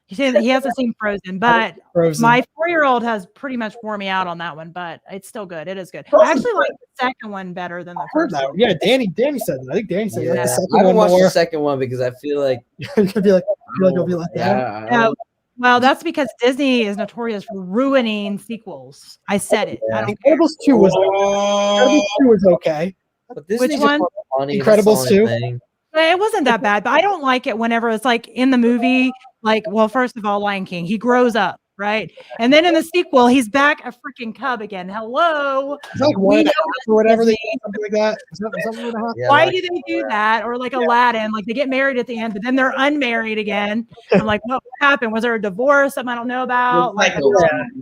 he said he hasn't seen Frozen, but Frozen. my 4-year-old has pretty much wore me out on that one. But it's still good. It is good. I Frozen's actually good. like the second one better than the I heard first that. one. Yeah, Danny said that. I think Danny said Yeah. that. The second I haven't one watched more. the second one because I feel like You're gonna be like, you'll be like that. yeah, I Yeah, don't- well, that's because Disney is notorious for ruining sequels. I said it. I Yeah. don't care. Incredibles 2 was Oh, okay. But this Which is one? Funny. Incredibles 2? It wasn't that bad, but I don't like it whenever it's like in the movie, like, well, first of all, Lion King, he grows up, right? And then in the sequel, he's back a freaking cub again. Hello. It's like We one and know a half or whatever they something like that. Something and a half. Yeah, Why like- do they do that? Or like Aladdin, like they get married at the end, but then they're unmarried again. I'm like, what happened? Was there a divorce? Something I don't know about? Like,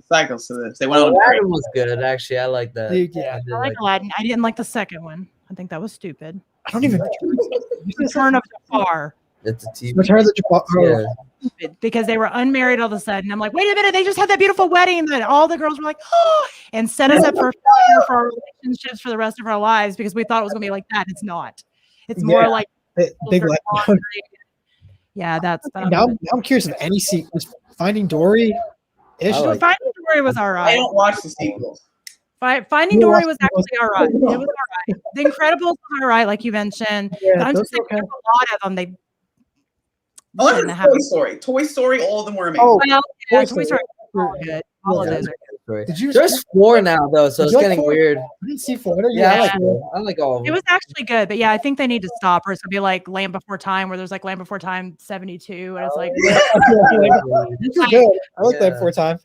cycles to this. They went on. Aladdin was good, actually. I like that. Yeah. did I like Aladdin. I didn't like the second one. I think that was stupid. I don't even Return of Jafar. it's a TV. Return of the Jafar. Yeah. Stupid, because they were unmarried all of a sudden. I'm like, wait a minute, they just had that beautiful wedding that all the girls were like, oh, and set us up for failure for our relationships for the rest of our lives because we thought it was gonna be like that. It's not. It's more Yeah. like Big letdown. yeah, that's Now I'm curious if any sequels. Finding Dory. Ish. I like- Finding Dory was all I right. don't watch the sequels. Finding You Dory watched was the actually all right. It was all right. The Incredibles was all right, like you mentioned. Yeah, But I'm those just saying, okay. there's a lot of them. They Unless shouldn't it's have. Toy Story. Toy Story, all of them were amazing. Oh, Well, yeah, Toy Toy Story. Story was all good. All of Yeah. those are good. Did you? There's 4 now though, so Did it's you like getting 4? weird. I didn't see Florida. Yeah, I Yeah. like it. I like all of It them. was actually good, but yeah, I think they need to stop, or it's gonna be like Land Before Time, where there's like Land Before Time 72, and it's like These are good. I like that Yeah. before time.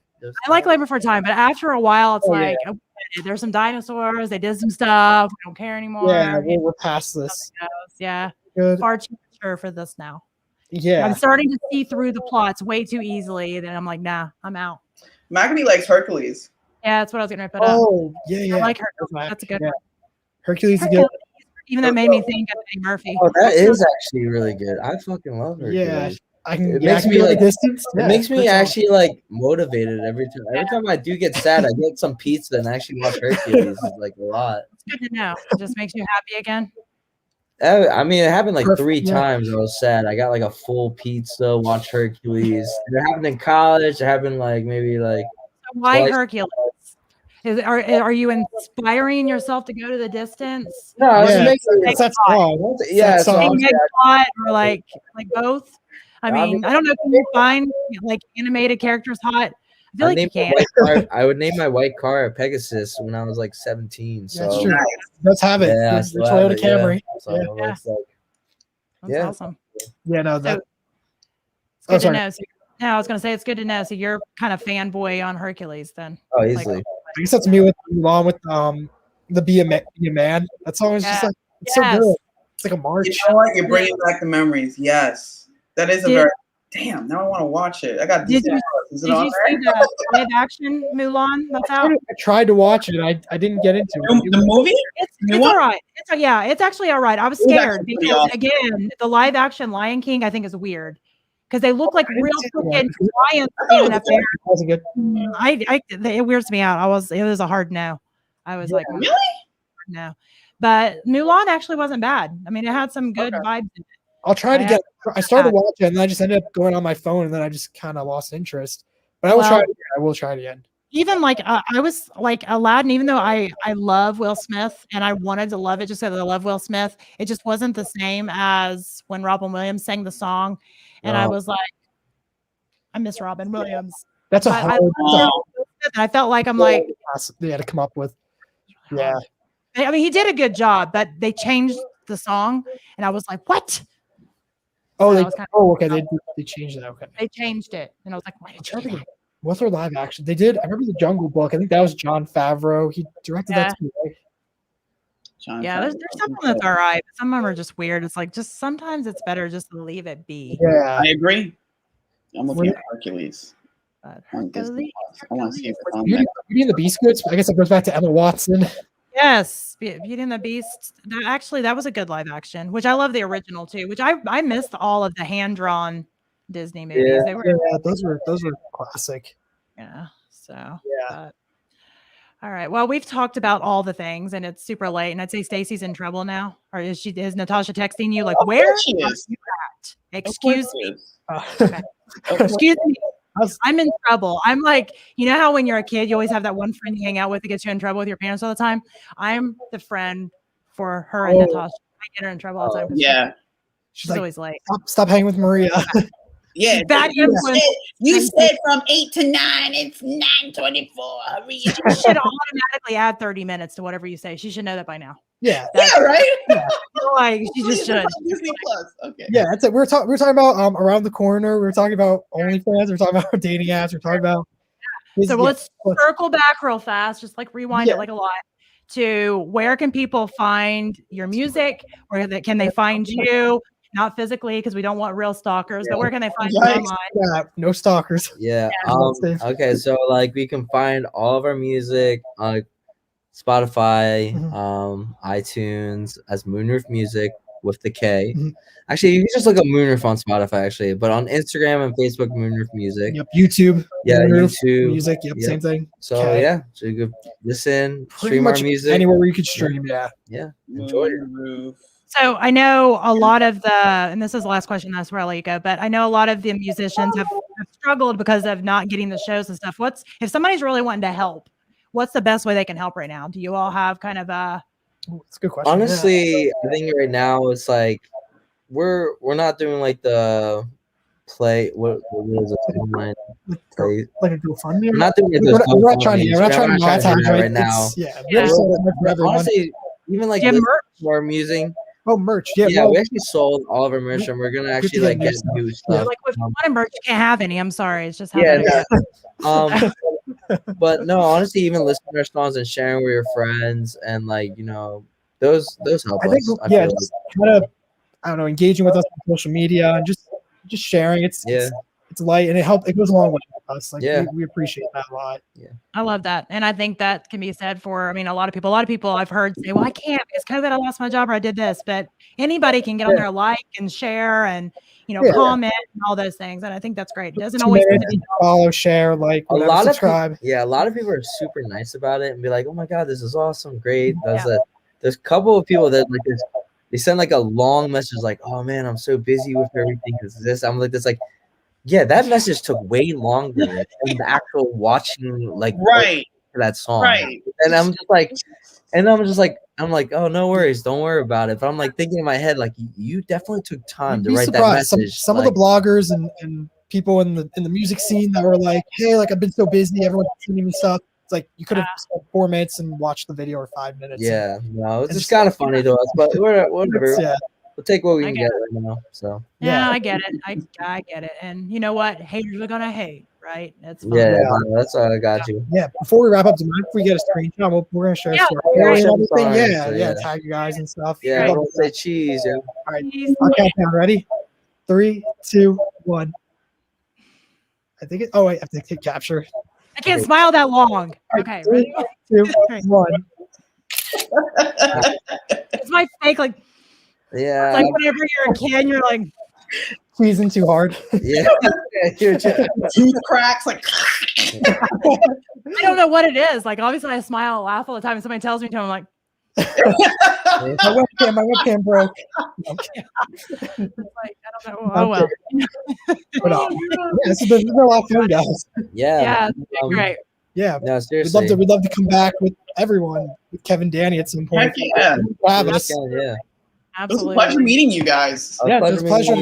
I like Land Before Time, but after a while, it's Oh, like okay, there's some dinosaurs, they did some stuff, we don't care anymore. Yeah, we're past this. Yeah, Good. far too mature for this now. Yeah. I'm starting to see through the plots way too easily. Then I'm like, nah, I'm out. Maggie likes Hercules. Yeah, that's what I was gonna put up. Oh, yeah. I like her. That's That's a good yeah. one. Hercules is good. Hercules, even that made me think of Eddie Murphy. Oh, that is actually really good. I fucking love her. Yeah. I can, It yeah, makes I can me, go the like- distance. It Yeah, makes me that's awesome. actually like motivated every time. Every time I do get sad, I get some pizza and actually watch Hercules. It's like a lot. It's good to know. It just makes you happy again. I mean, it happened like Perfect, 3 yeah. times. I was sad. I got like a full pizza, watch Hercules. It happened in college. It happened like maybe like So why Twice. Hercules? Are you inspiring yourself to go to the distance? no, it Yeah. makes That's that song. yeah. That So song. I'm Big plot or like both? I I mean, mean- I don't know. Can you find like animated characters hot? I feel like you can. I would name my white car a Pegasus when I was like 17. So That's true. Let's have it. yeah, I The still have Toyota it, yeah. Camry. So Yeah. it's like That's yeah. awesame. Yeah, no, that. It's good to sorry. know. So, no, I was gonna say it's good to know. So you're kind of fanboy on Hercules then. oh easily. I guess that's me with Mulan with the Be a Man. That song is just Yeah. like it's so Yes. good. It's like a march. You know what? You're bringing back the memories. Yes. That is a Yeah. very Damn, now I want to watch it. I got Did Disney you, Plus. Is it did on you there? see the live action Mulan that's out? I tried to watch it. I didn't get into it. The movie? It's New one? all right. It's actually all right. I was It was scared actually pretty because awesome. again, the live action Lion King I think is weird because they look like I didn't real see that one. freaking lions I thought it standing was up there. It wasn't good. It weirds me out. It was a hard no. I was like, Really? no. But Mulan actually wasn't bad. I mean, it had some good vibes in it. I'll try to get. I started watching it, and then I just ended up going on my phone, and then I just kind of lost interest. But I will try it again. I will try it again. Even like I was like Aladdin, even though I love Will Smith and I wanted to love it just because I love Will Smith, it just wasn't the same as when Robin Williams sang the song, and I was like, I miss Robin Williams. That's a hard. I felt like I'm like they had to come up with. Yeah, I mean, he did a good job, but they changed the song, and I was like, what? Oh, okay. They changed that. Okay, they changed it, and I was like, why did you do that? What's their live action? They did. I remember the Jungle Book. I think that was Jon Favreau. He directed that too. Right? Yeah, there's something that's all right. But some of them are just weird. It's like just sometimes it's better just to leave it be. Yeah, I agree. I'm looking at Hercules. Hercules. I want to see if it's on Beauty and the Beast goods. I guess it goes back to Emma Watson. Yes, Beauty and the Beast. That was a good live action, which I love the original too. Which I missed all of the hand drawn Disney movies. Yeah, they were those were classic. Yeah. So yeah. All right. Well, we've talked about all the things, and it's super late. And I'd say Stacey's in trouble now, or is Natasha texting you like, "Where are you at? Excuse me." Okay. Excuse me. I'm in trouble. I'm like, you know how when you're a kid, you always have that one friend you hang out with that gets you in trouble with your parents all the time. I'm the friend for her and Natasha. I get her in trouble all the time. Yeah. She's always late. Stop hanging with Maria. Yeah, bad influence. You said from 8 to 9. It's 9:24. She should automatically add 30 minutes to whatever you say. She should know that by now. Yeah. Right. Yeah. Like she just should. Disney Plus. Okay. Yeah, that's it. We're talking about around the corner. We're talking about OnlyFans. We're talking about dating apps. We're talking about. So let's circle back real fast. Just like rewind it like a lot. To where can people find your music? Where can they find you? Not physically, because we don't want real stalkers, but where can they find you online? Yeah, no stalkers. Yeah. Okay, so like we can find all of our music on Spotify, iTunes as Moonroof Music with the K. Actually, you can just look up Moonroof on Spotify, actually, but on Instagram and Facebook, Moonroof Music. Yep, YouTube. Yeah, Moonroof YouTube. Music. Yep, same thing. So yeah, so you could listen, stream our music anywhere where you could stream. Yeah. Enjoy it. So I know a lot of and this is the last question, that's where I'll let you go, but I know a lot of the musicians have struggled because of not getting the shows and stuff. If somebody's really wanting to help, what's the best way they can help right now? Do you all have kind of It's a good question. Honestly, I think right now it's like we're not doing like the play. What is it? Online play? Like a GoFundMe. We're not doing it. We're not trying to monetize right now. Honestly, even like more music. Oh, merch. Yeah, we actually sold all of our merch, and we're gonna actually like get new stuff. Like if you want merch, you can't have any. I'm sorry, it's just how But no, honestly, even listening to our songs and sharing with your friends and like those help us. Just kind of I don't know, engaging with us on social media and just sharing. It's light and it goes a long way with us. Like we appreciate that a lot. Yeah. I love that. And I think that can be said for, a lot of people I've heard say, well, I can't because COVID, I lost my job or I did this, but anybody can get on there, like and share and, comment and all those things. And I think that's great. It doesn't always follow, share, like, whatever, subscribe. A lot of people are super nice about it and be like, oh my God, this is awesome. Great. There's a couple of people that like this, they send like a long message like, oh man, I'm so busy with everything. I'm like, this like, yeah, that message took way longer than the actual watching that song. Right. And I'm just like, oh, no worries, don't worry about it. But I'm like thinking in my head, like, you definitely took time to write that message. Some of the bloggers and people in the music scene that were like, hey, like I've been so busy, everyone's sending me stuff. It's like you could have spent 4 minutes and watched the video or 5 minutes. Yeah, no, it's just kind of funny to us, but whatever. We'll take what we can get right now. So I get it. I get it. And you know what? Haters are gonna hate, right? That's fine. Yeah, that's all I got you. Yeah. Before we wrap up, do you mind if we get a screenshot? We're gonna share everything. Tag you guys and stuff. Yeah, we'll say cheese. Yeah. All right. I'll count down. Ready? 3, 2, 1. I think it. Oh wait, I have to hit capture. I can't smile that long. Okay, ready? 3, 2, 1. It's my fake, like Yeah. like whenever you're a kid, you're like, Squeezing too hard. Yeah. Tooth cracks, like. I don't know what it is. Like obviously I smile and laugh all the time. And somebody tells me to, I'm like, My webcam broke. it's like, I don't know. Oh well. But, yeah, this has been a lot of fun, guys. Yeah, great. Yeah, No, seriously. we'd love to come back with everyone, with Kevin, Danny at some point. Heck yeah. Have us. Yeah. It was a Absolutely. pleasure meeting you guys. Yeah, it was a pleasure.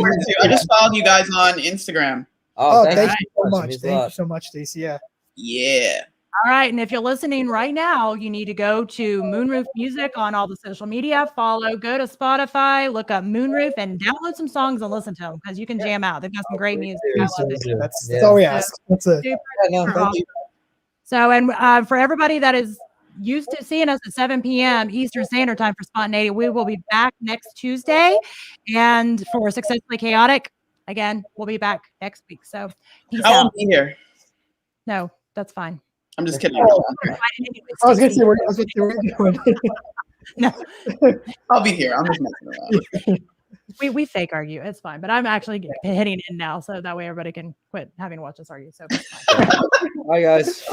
I just followed you guys on Instagram. Oh, thank thank you you so It much. means a Thank you lot. so much, Stacey. Yeah. Yeah. All right. And if you're listening right now, you need to go to Moonroof Music on all the social media, go to Spotify, look up Moonroof and download some songs and listen to them because you can jam out. They've got some great music. That's all we ask. That's it. Super. So, and for everybody that is used to seeing us at 7 p.m. Eastern Standard Time for Spontaneity, we will be back next Tuesday. And for Successfully Chaotic, again, we'll be back next week. So, peace I out. won't be here. No, that's fine. I'm just kidding. I was gonna say, where are you going? No, I'll be here. I'm just messing around. we fake argue. It's fine. But I'm actually hitting in now, so that way everybody can quit having to watch us argue. So, it's fine. Bye, guys.